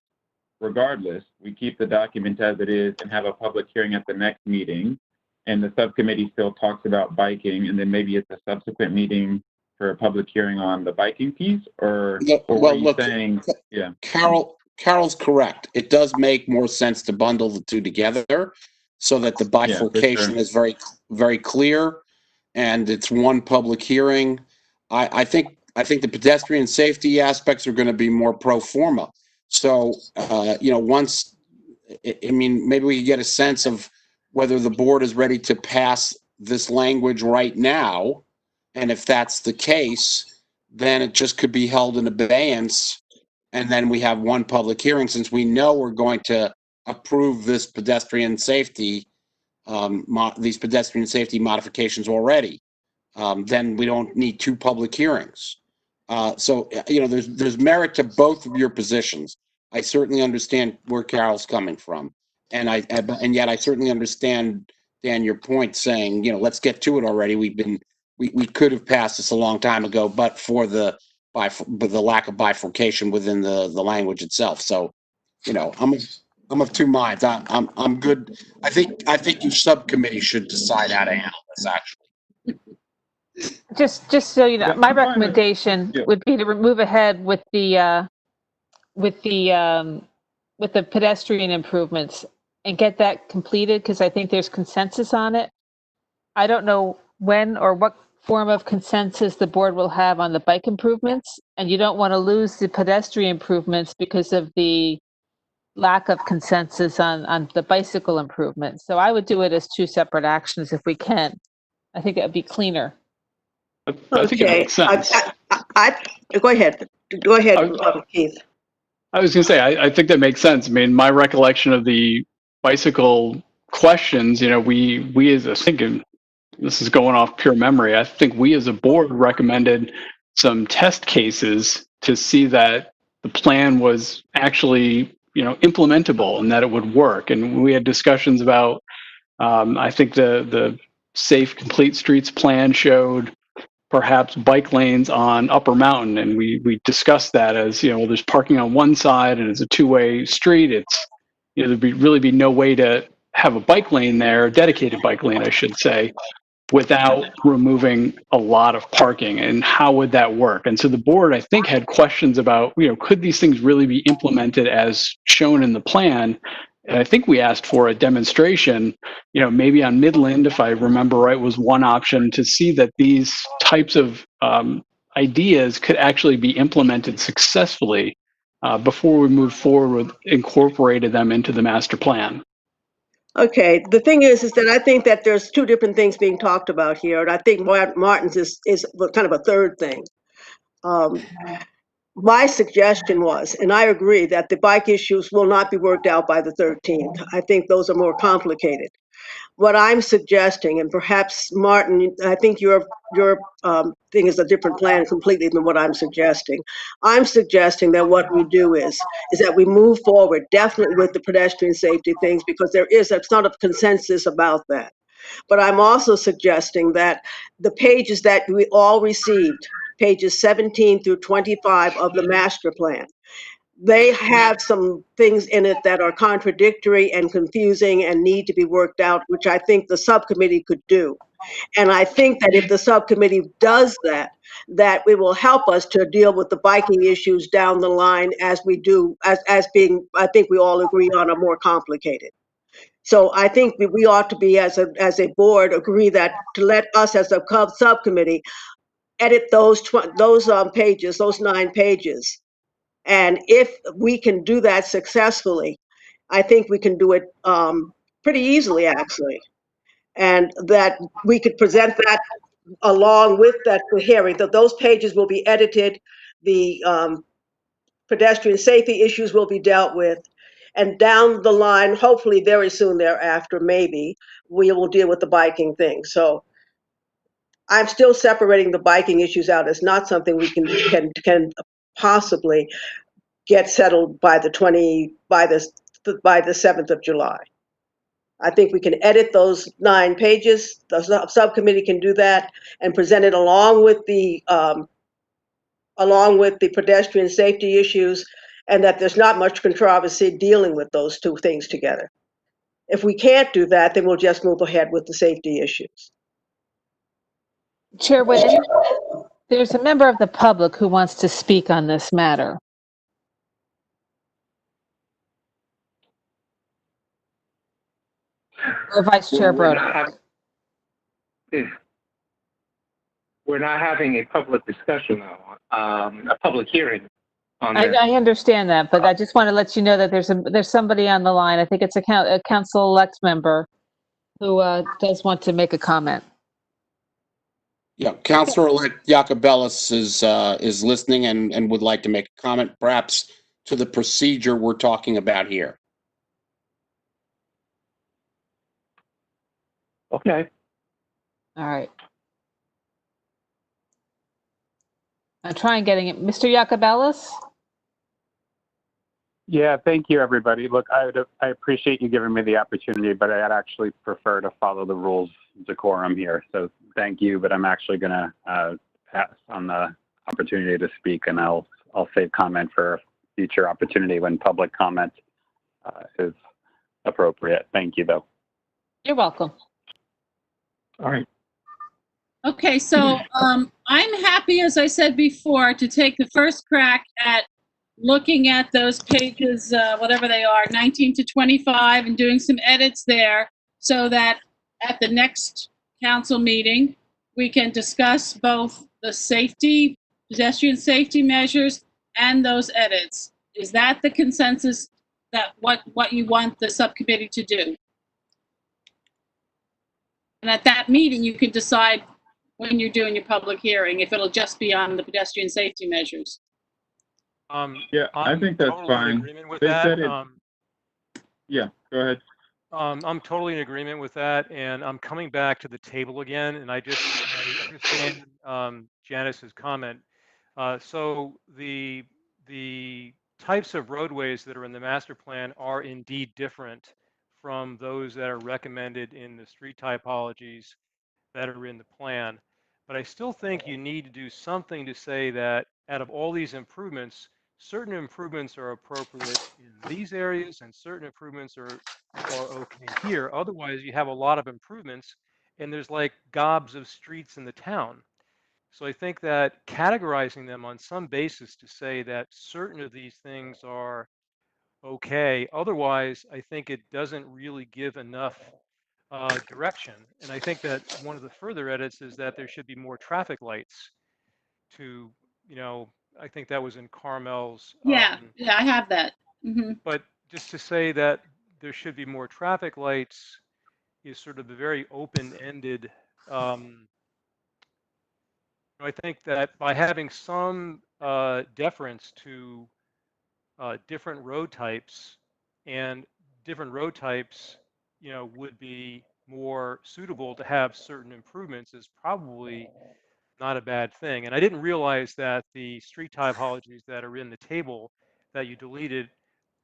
regardless, we keep the document as it is and have a public hearing at the next meeting, and the subcommittee still talks about biking, and then maybe it's a subsequent meeting for a public hearing on the biking piece? Or, Yeah, or well, were you look, saying, yeah. Carol's correct. It does make more sense to bundle the two together so that the bifurcation is very, very clear and it's one public hearing. I think the pedestrian safety aspects are going to be more pro forma. So, once, I mean, maybe we could get a sense of whether the board is ready to pass this language right now. And if that's the case, then it just could be held in abeyance. And then we have one public hearing, since we know we're going to approve this pedestrian safety, these pedestrian safety modifications already. Then we don't need two public hearings. So, there's merit to both of your positions. I certainly understand where Carol's coming from. And yet I certainly understand, Dan, your point saying, let's get to it already. We could have passed this a long time ago, but for the lack of bifurcation within the language itself. So, I'm of two minds. I'm good. I think your subcommittee should decide how to handle this, actually. Just so you know, Yeah, my I'm fine with- recommendation yeah. would be to move ahead with the pedestrian improvements and get that completed, because I think there's consensus on it. I don't know when or what form of consensus the board will have on the bike improvements, and you don't want to lose the pedestrian improvements because of the lack of consensus on the bicycle improvements. So I would do it as two separate actions if we can. I think that would be cleaner. I think it makes sense. Go ahead. Go ahead, Keith. I was going to say, I think that makes sense. I mean, my recollection of the bicycle questions, we as a thinking, this is going off pure memory, I think we as a board recommended some test cases to see that the plan was actually, implementable and that it would work. And we had discussions about, I think the Safe Complete Streets plan showed perhaps bike lanes on Upper Mountain, and we discussed that as, well, there's parking on one side and it's a two-way street. It's, there'd really be no way to have a bike lane there, a dedicated bike lane, I should say, without removing a lot of parking. And how would that work? And so the board, I think, had questions about, could these things really be implemented as shown in the plan? And I think we asked for a demonstration, maybe on Midland, if I remember right, was one option to see that these types of ideas could actually be implemented successfully before we move forward with incorporated them into the master plan. Okay, the thing is that I think that there's two different things being talked about here, and I think Martin's is kind of a third thing. My suggestion was, and I agree, that the bike issues will not be worked out by the 13th. I think those are more complicated. What I'm suggesting, and perhaps Martin, I think your thing is a different plan completely than what I'm suggesting. I'm suggesting that what we do is that we move forward definitely with the pedestrian safety things, because it's not a consensus about that. But I'm also suggesting that the pages that we all received, pages 17 through 25 of the master plan, they have some things in it that are contradictory and confusing and need to be worked out, which I think the subcommittee could do. And I think that if the subcommittee does that, that it will help us to deal with the biking issues down the line as we do, as being, I think we all agree on, are more complicated. So I think that we ought to be, as a board, agree that to let us as a subcommittee edit those pages, those 9 pages. And if we can do that successfully, I think we can do it pretty easily, actually. And that we could present that along with that hearing, that those pages will be edited, the pedestrian safety issues will be dealt with, and down the line, hopefully very soon thereafter, maybe, we will deal with the biking thing. So I'm still separating the biking issues out as not something we can possibly get settled by the 7th of July. I think we can edit those 9 pages. The subcommittee can do that and present it along with the pedestrian safety issues, and that there's not much controversy dealing with those 2 things together. If we can't do that, then we'll just move ahead with the safety issues. Chair Whitten, there's a member of the public who wants to speak on this matter. Or Vice Chair Broda. We're not having a public discussion, though, a public hearing on this. I understand that, but I just want to let you know that there's somebody on the line. I think it's a council-elect member who does want to make a comment. Yeah, Councilor-elect Jacobellis is listening and would like to make a comment, perhaps to the procedure we're talking about here. Okay. All right. I'm trying getting it. Mr. Jacobellis? Yeah, thank you, everybody. Look, I appreciate you giving me the opportunity, but I'd actually prefer to follow the rules of decorum here. So thank you, but I'm actually going to pass on the opportunity to speak, and I'll save comment for a future opportunity when public comment is appropriate. Thank you, though. You're welcome. All right. Okay, so I'm happy, as I said before, to take the first crack at looking at those pages, whatever they are, 19 to 25, and doing some edits there so that at the next council meeting, we can discuss both the safety, pedestrian safety measures and those edits. Is that the consensus, that what you want the subcommittee to do? And at that meeting, you can decide when you're doing your public hearing, if it'll just be on the pedestrian safety measures. Yeah, I think that's totally fine. In agreement with They that. said it. Yeah, go ahead. I'm totally in agreement with that, and I'm coming back to the table again, and I understand Janice's comment. So the types of roadways that are in the master plan are indeed different from those that are recommended in the street typologies that are in the plan. But I still think you need to do something to say that out of all these improvements, certain improvements are appropriate in these areas and certain improvements are okay here. Otherwise, you have a lot of improvements and there's like gobs of streets in the town. So I think that categorizing them on some basis to say that certain of these things are okay. Otherwise, I think it doesn't really give enough direction. And I think that one of the further edits is that there should be more traffic lights to, I think that was in Carmel's. Yeah, I have that. Mm-hmm. But just to say that there should be more traffic lights is sort of a very open-ended. I think that by having some deference to different road types, and different road types, would be more suitable to have certain improvements, is probably not a bad thing. And I didn't realize that the street typologies that are in the table that you deleted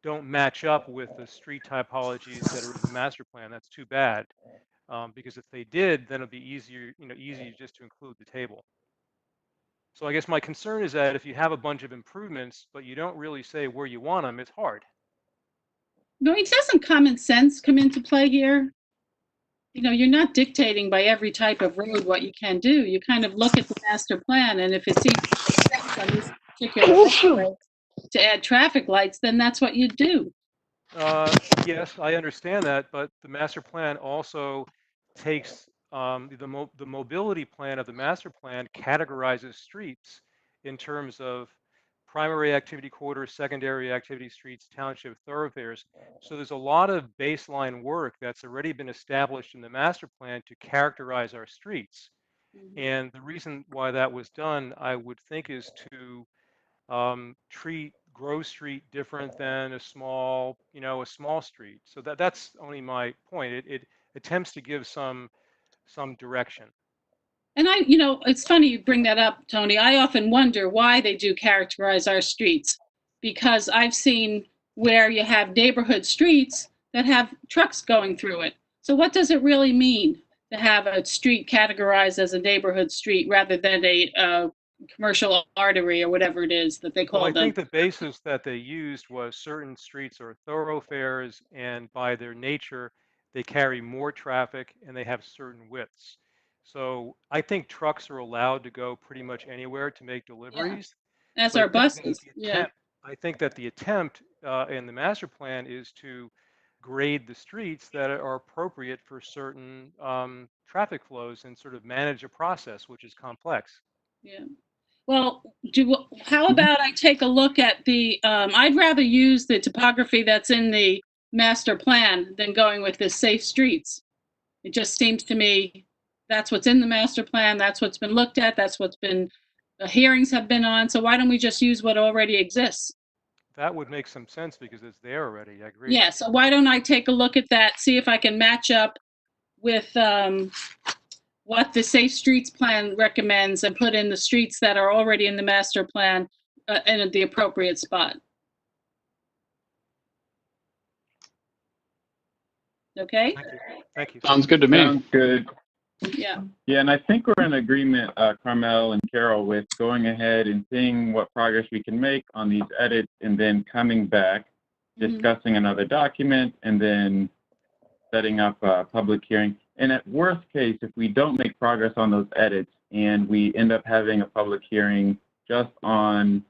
don't match up with the street typologies that are in the master plan. That's too bad, because if they did, then it'd be easier, easier just to include the table. So I guess my concern is that if you have a bunch of improvements, but you don't really say where you want them, it's hard. No, doesn't common sense come into play here? you're not dictating by every type of road what you can do. You kind of look at the master plan, and if it seems to make sense on this particular roadway to add traffic lights, then that's what you do. Yes, I understand that, but the master plan also takes the mobility plan of the master plan categorizes streets in terms of primary activity corridors, secondary activity streets, township thoroughfares. So there's a lot of baseline work that's already been established in the master plan to characterize our streets. And the reason why that was done, I would think, is to treat Grove Street different than a small street. So that's only my point. It attempts to give some direction. And it's funny you bring that up, Tony. I often wonder why they do characterize our streets, because I've seen where you have neighborhood streets that have trucks going through it. So what does it really mean to have a street categorized as a neighborhood street rather than a commercial artery or whatever it is that they call Well, I them? think the basis that they used was certain streets are thoroughfares, and by their nature, they carry more traffic and they have certain widths. So I think trucks are allowed to go pretty much anywhere to make deliveries. As But our buses. Yeah. I think that the attempt in the master plan is to grade the streets that are appropriate for certain traffic flows and sort of manage a process which is complex. Yeah. Well, how about I take a look at I'd rather use the topography that's in the master plan than going with the safe streets. It just seems to me that's what's in the master plan, that's what's been looked at, that's what's been, the hearings have been on, so why don't we just use what already exists? That would make some sense because it's there already. I agree. Yeah, so why don't I take a look at that, see if I can match up with what the Safe Streets Plan recommends and put in the streets that are already in the master plan in the appropriate spot. Okay? Thank you. Thank you. Sounds good to me. Sounds good. Yeah. Yeah, and I think we're in agreement, Carmel and Carol, with going ahead and seeing what progress we can make on these edits and then coming back, discussing another document, and then setting up a public hearing. And at worst case, if we don't make progress on those edits and we end up having a public hearing just on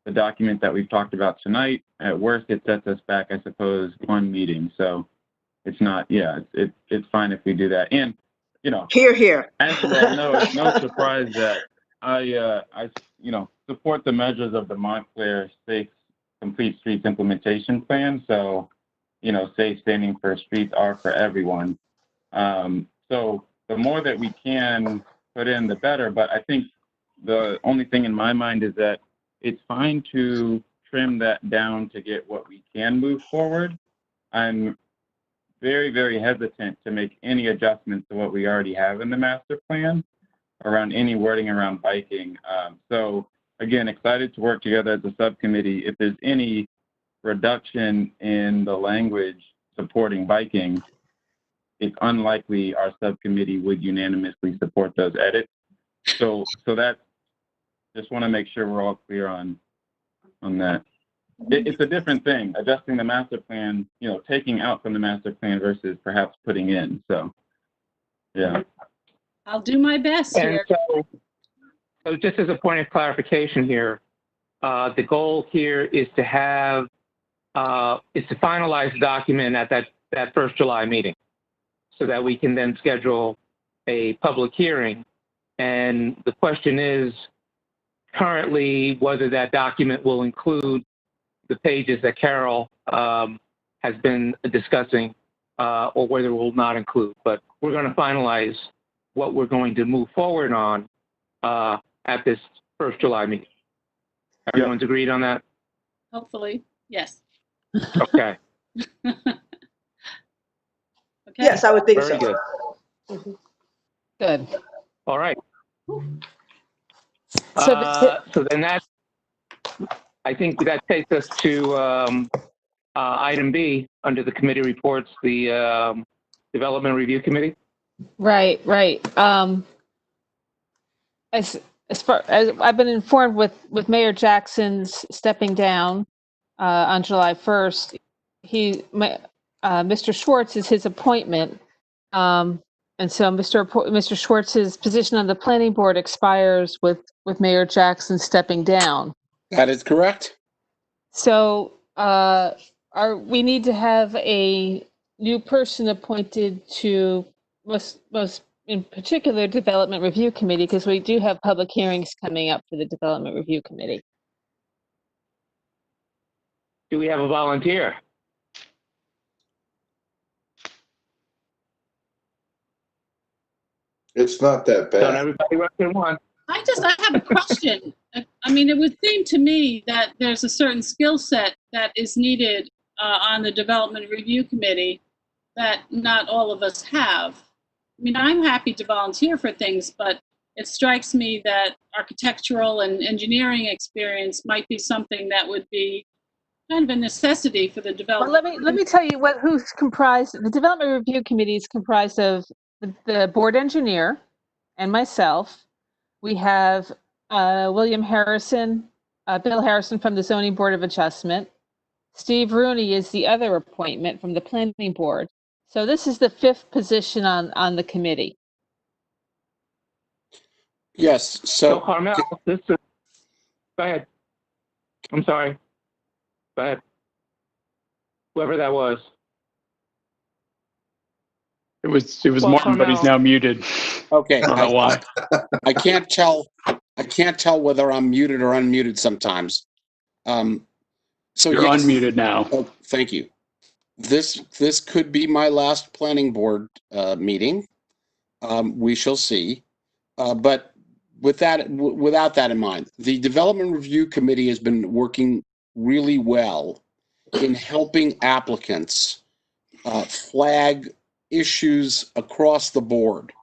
the document that we've talked about tonight, at worst, it sets us back, I suppose, one meeting. So it's not, it's fine if we do that. And Here. as you all know, it's no surprise that I support the measures of the Montclair Safe Complete Streets Implementation Plan. So, safe standing for streets are for everyone. So the more that we can put in, the better. But I think the only thing in my mind is that it's fine to trim that down to get what we can move forward. I'm very, very hesitant to make any adjustments to what we already have in the master plan around any wording around biking. So again, excited to work together as a subcommittee. If there's any reduction in the language supporting biking, it's unlikely our subcommittee would unanimously support those edits. So that, just want to make sure we're all clear on that. It's a different thing, adjusting the master plan, taking out from the master plan versus perhaps putting in. So, yeah. I'll do my best here. So just as a point of clarification here, the goal here is to have, is to finalize the document at that first July meeting so that we can then schedule a public hearing. And the question is currently whether that document will include the pages that Carol has been discussing or whether it will not include. But we're going to finalize what we're going to move forward on at this first July meeting. Everyone's agreed on that? Hopefully, yes. Okay. Okay. Yes, I would think Very so. good. Good. All right. So So then that, I think that takes us to item B under the committee reports, the Development Review Committee. Right. As far as I've been informed with Mayor Jackson's stepping down on July 1st, Mr. Schwartz is his appointment. And so Mr. Schwartz's position on the planning board expires with Mayor Jackson stepping down. That is correct. So we need to have a new person appointed to most in particular Development Review Committee, because we do have public hearings coming up for the Development Review Committee. Do we have a volunteer? It's not that Don't bad. everybody rush in one. I have a question. I mean, it would seem to me that there's a certain skill set that is needed on the Development Review Committee that not all of us have. I mean, I'm happy to volunteer for things, but it strikes me that architectural and engineering experience might be something that would be kind of a necessity for the Well, development. let me tell you who's comprised. The Development Review Committee is comprised of the board engineer and myself. We have Bill Harrison from the Zoning Board of Adjustment. Steve Rooney is the other appointment from the Planning Board. So this is the 5th position on the committee. Yes. So Carmel, go ahead. I'm sorry. Go ahead. Whoever that was. It was Martin, but he's now muted. Okay. I don't know why. I can't tell whether I'm muted or unmuted sometimes. So You're yes. unmuted now. Oh, thank you. This could be my last planning board meeting. We shall see. But without that in mind, the Development Review Committee has been working really well in helping applicants flag issues across the board.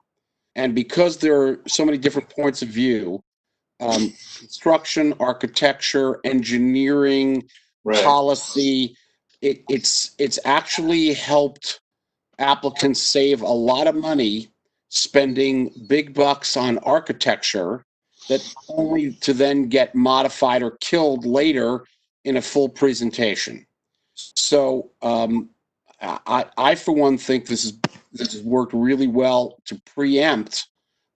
And because there are so many different points of view, construction, architecture, engineering, policy, it's actually helped applicants save a lot of money spending big bucks on architecture that only to then get modified or killed later in a full presentation. So I for one think this has worked really well to preempt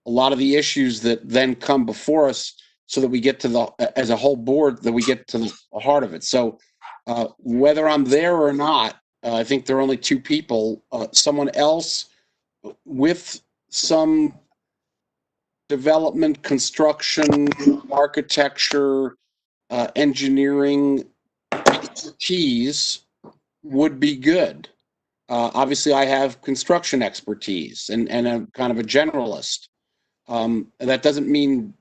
a lot of the issues that then come before us, so that we get to as a whole board, that we get to the heart of it. So whether I'm there or not, I think there are only 2 people, someone else with some development, construction, architecture, engineering expertise would be good. Obviously, I have construction expertise and I'm kind of a generalist. That doesn't mean,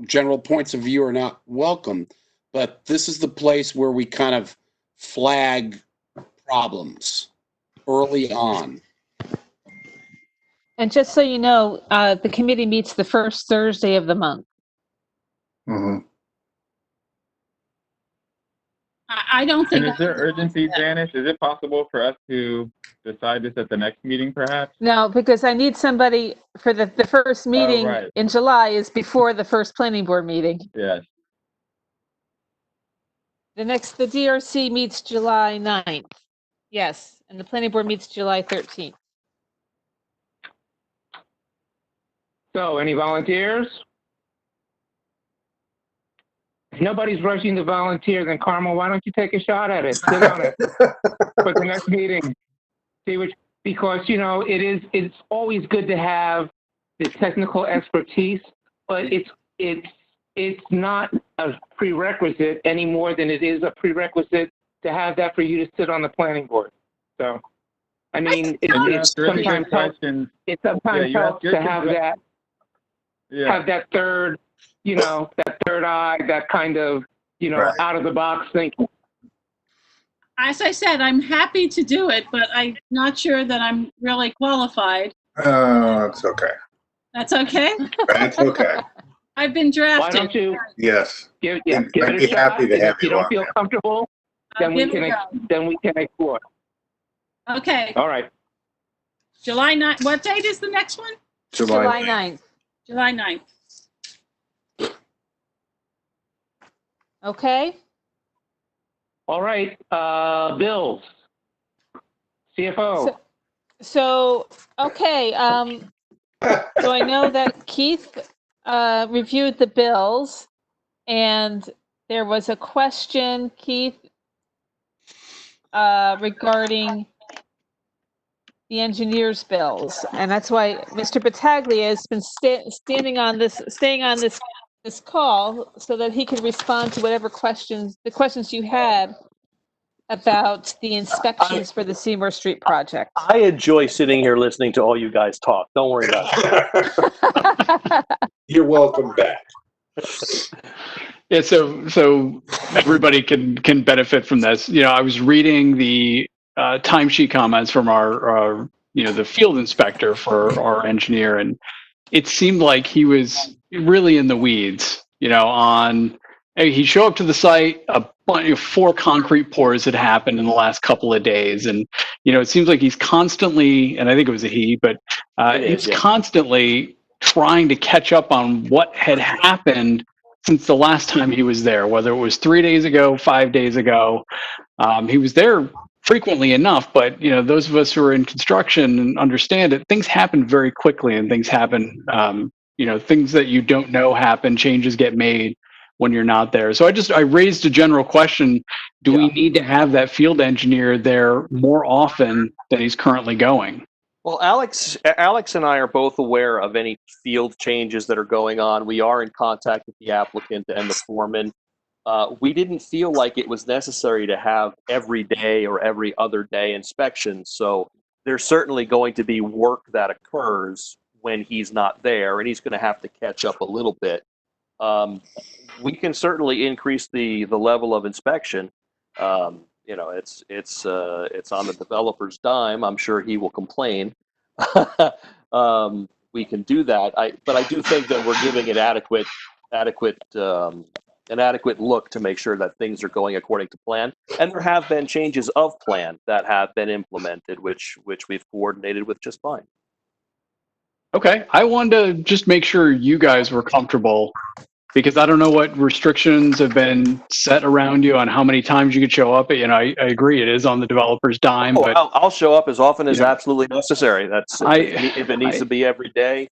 general points of view are not welcome, but this is the place where we kind of flag problems early on. And just so you know, the committee meets the first Thursday of the month. Mm-hmm. I don't think. And is there urgency, Janice? Is it possible for us to decide this at the next meeting, perhaps? No, because I need somebody for the first meeting in July is before the first planning board meeting. Yes. The DRC meets July 9th. Yes, and the planning board meets July 13th. So, any volunteers? If nobody's rushing to volunteer, then Carmel, why don't you take a shot at it? Sit on it for the next meeting. See which, because it's always good to have the technical expertise, but it's not a prerequisite any more than it is a prerequisite to have that for you to sit on the planning board. So, I mean, it sometimes helps to have that. Yeah. Have that third, that third eye, that kind of, out of the box thinking. As I said, I'm happy to do it, but I'm not sure that I'm really qualified. It's okay. That's okay? That's okay. I've been drafted. Why don't you? Yes. Give it I'd a be shot. happy to have if you don't feel comfortable, then we can explore. Okay. All right. July 9th. What date is the next one? July 9th. July 9th. Okay. All right. Bills. CFO. So okay. So I know that Keith reviewed the bills, and there was a question, Keith, regarding the engineer's bills, and that's why Mr. Battaglia has been staying on this call so that he could respond to whatever questions you had about the inspections for the Seymour Street project. I enjoy sitting here listening to all you guys talk. Don't worry about it. You're welcome back. Yeah, so everybody can benefit from this. I was reading the timesheet comments from our the field inspector for our engineer, and it seemed like he was really in the weeds. He showed up to the site, a bunch of 4 concrete pours had happened in the last couple of days, and it seems like he's constantly, and I think it was a he, but he's constantly trying to catch up on what had happened since the last time he was there, whether it was 3 days ago, 5 days ago. He was there frequently enough, but those of us who are in construction and understand it, things happen very quickly, and things happen, things that you don't know happen, changes get made when you're not there. So I raised a general question: do we need to have that field engineer there more often than he's currently going? Well, Alex and I are both aware of any field changes that are going on. We are in contact with the applicant and the foreman. We didn't feel like it was necessary to have every day or every other day inspections. So there's certainly going to be work that occurs when he's not there, and he's going to have to catch up a little bit. We can certainly increase the level of inspection. It's on the developer's dime. I'm sure he will complain. We can do that. But I do think that we're giving it an adequate look to make sure that things are going according to plan. And there have been changes of plan that have been implemented, which we've coordinated with just fine. Okay, I wanted to just make sure you guys were comfortable, because I don't know what restrictions have been set around you on how many times you could show up. I agree, it is on the developer's dime. But I'll show up as often as absolutely necessary. That's if it needs to be every day.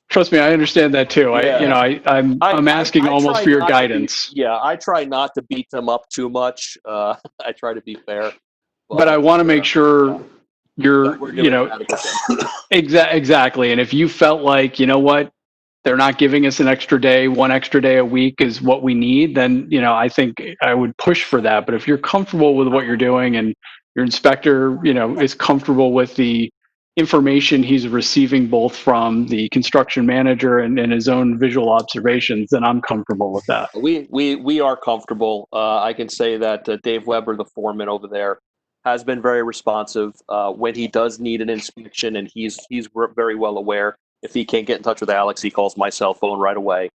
Trust me, I understand that too. Yeah. I'm asking almost for your guidance. I try not to beat them up too much. I try to be fair. But I want to make sure you're, exactly. And if you felt like, what, they're not giving us an extra day, 1 extra day a week is what we need, then, I think I would push for that. But if you're comfortable with what you're doing and your inspector, is comfortable with the information he's receiving both from the construction manager and his own visual observations, then I'm comfortable with that. We are comfortable. I can say that Dave Weber, the foreman over there, has been very responsive when he does need an inspection, and he's very well aware. If he can't get in touch with Alex, he calls my cell phone right away.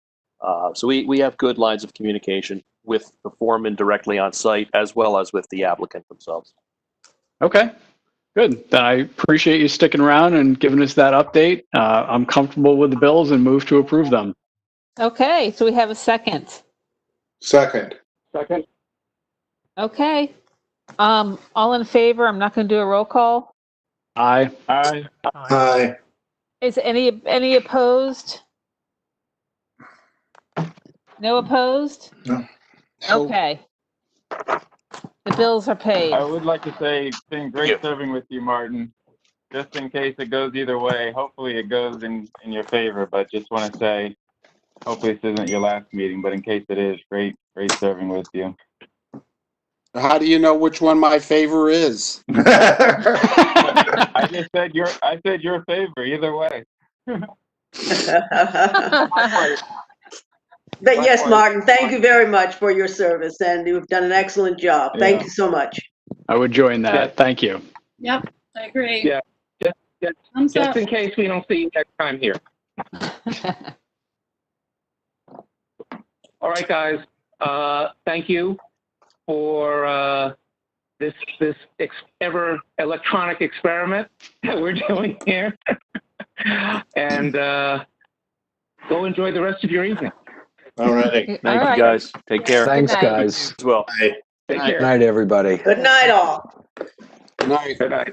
So we have good lines of communication with the foreman directly on site, as well as with the applicant themselves. Okay, good. Then I appreciate you sticking around and giving us that update. I'm comfortable with the bills and move to approve them. Okay, so we have a second. Second. Okay. All in favor? I'm not going to do a roll call. Aye. Aye. Is any opposed? No opposed? No. Okay. The bills are paid. I would like to say it's been great serving with you, Martin. Just in case it goes either way, hopefully it goes in your favor, but just want to say, hopefully this isn't your last meeting, but in case it is, great serving with you. How do you know which one my favor is? I just said your favor either way. But yes, Martin, thank you very much for your service, and you've done an excellent job. Thank you so much. I would join that. Yeah. Thank you. Yep, I agree. Yeah, just in case we don't see you next time here. All right, guys. Thank you for this ever electronic experiment that we're doing here. And go enjoy the rest of your evening. All righty. Thank you, guys. Take care. Thanks, guys. As well. Bye. Good night, everybody. Good night, all. Good night. Good night.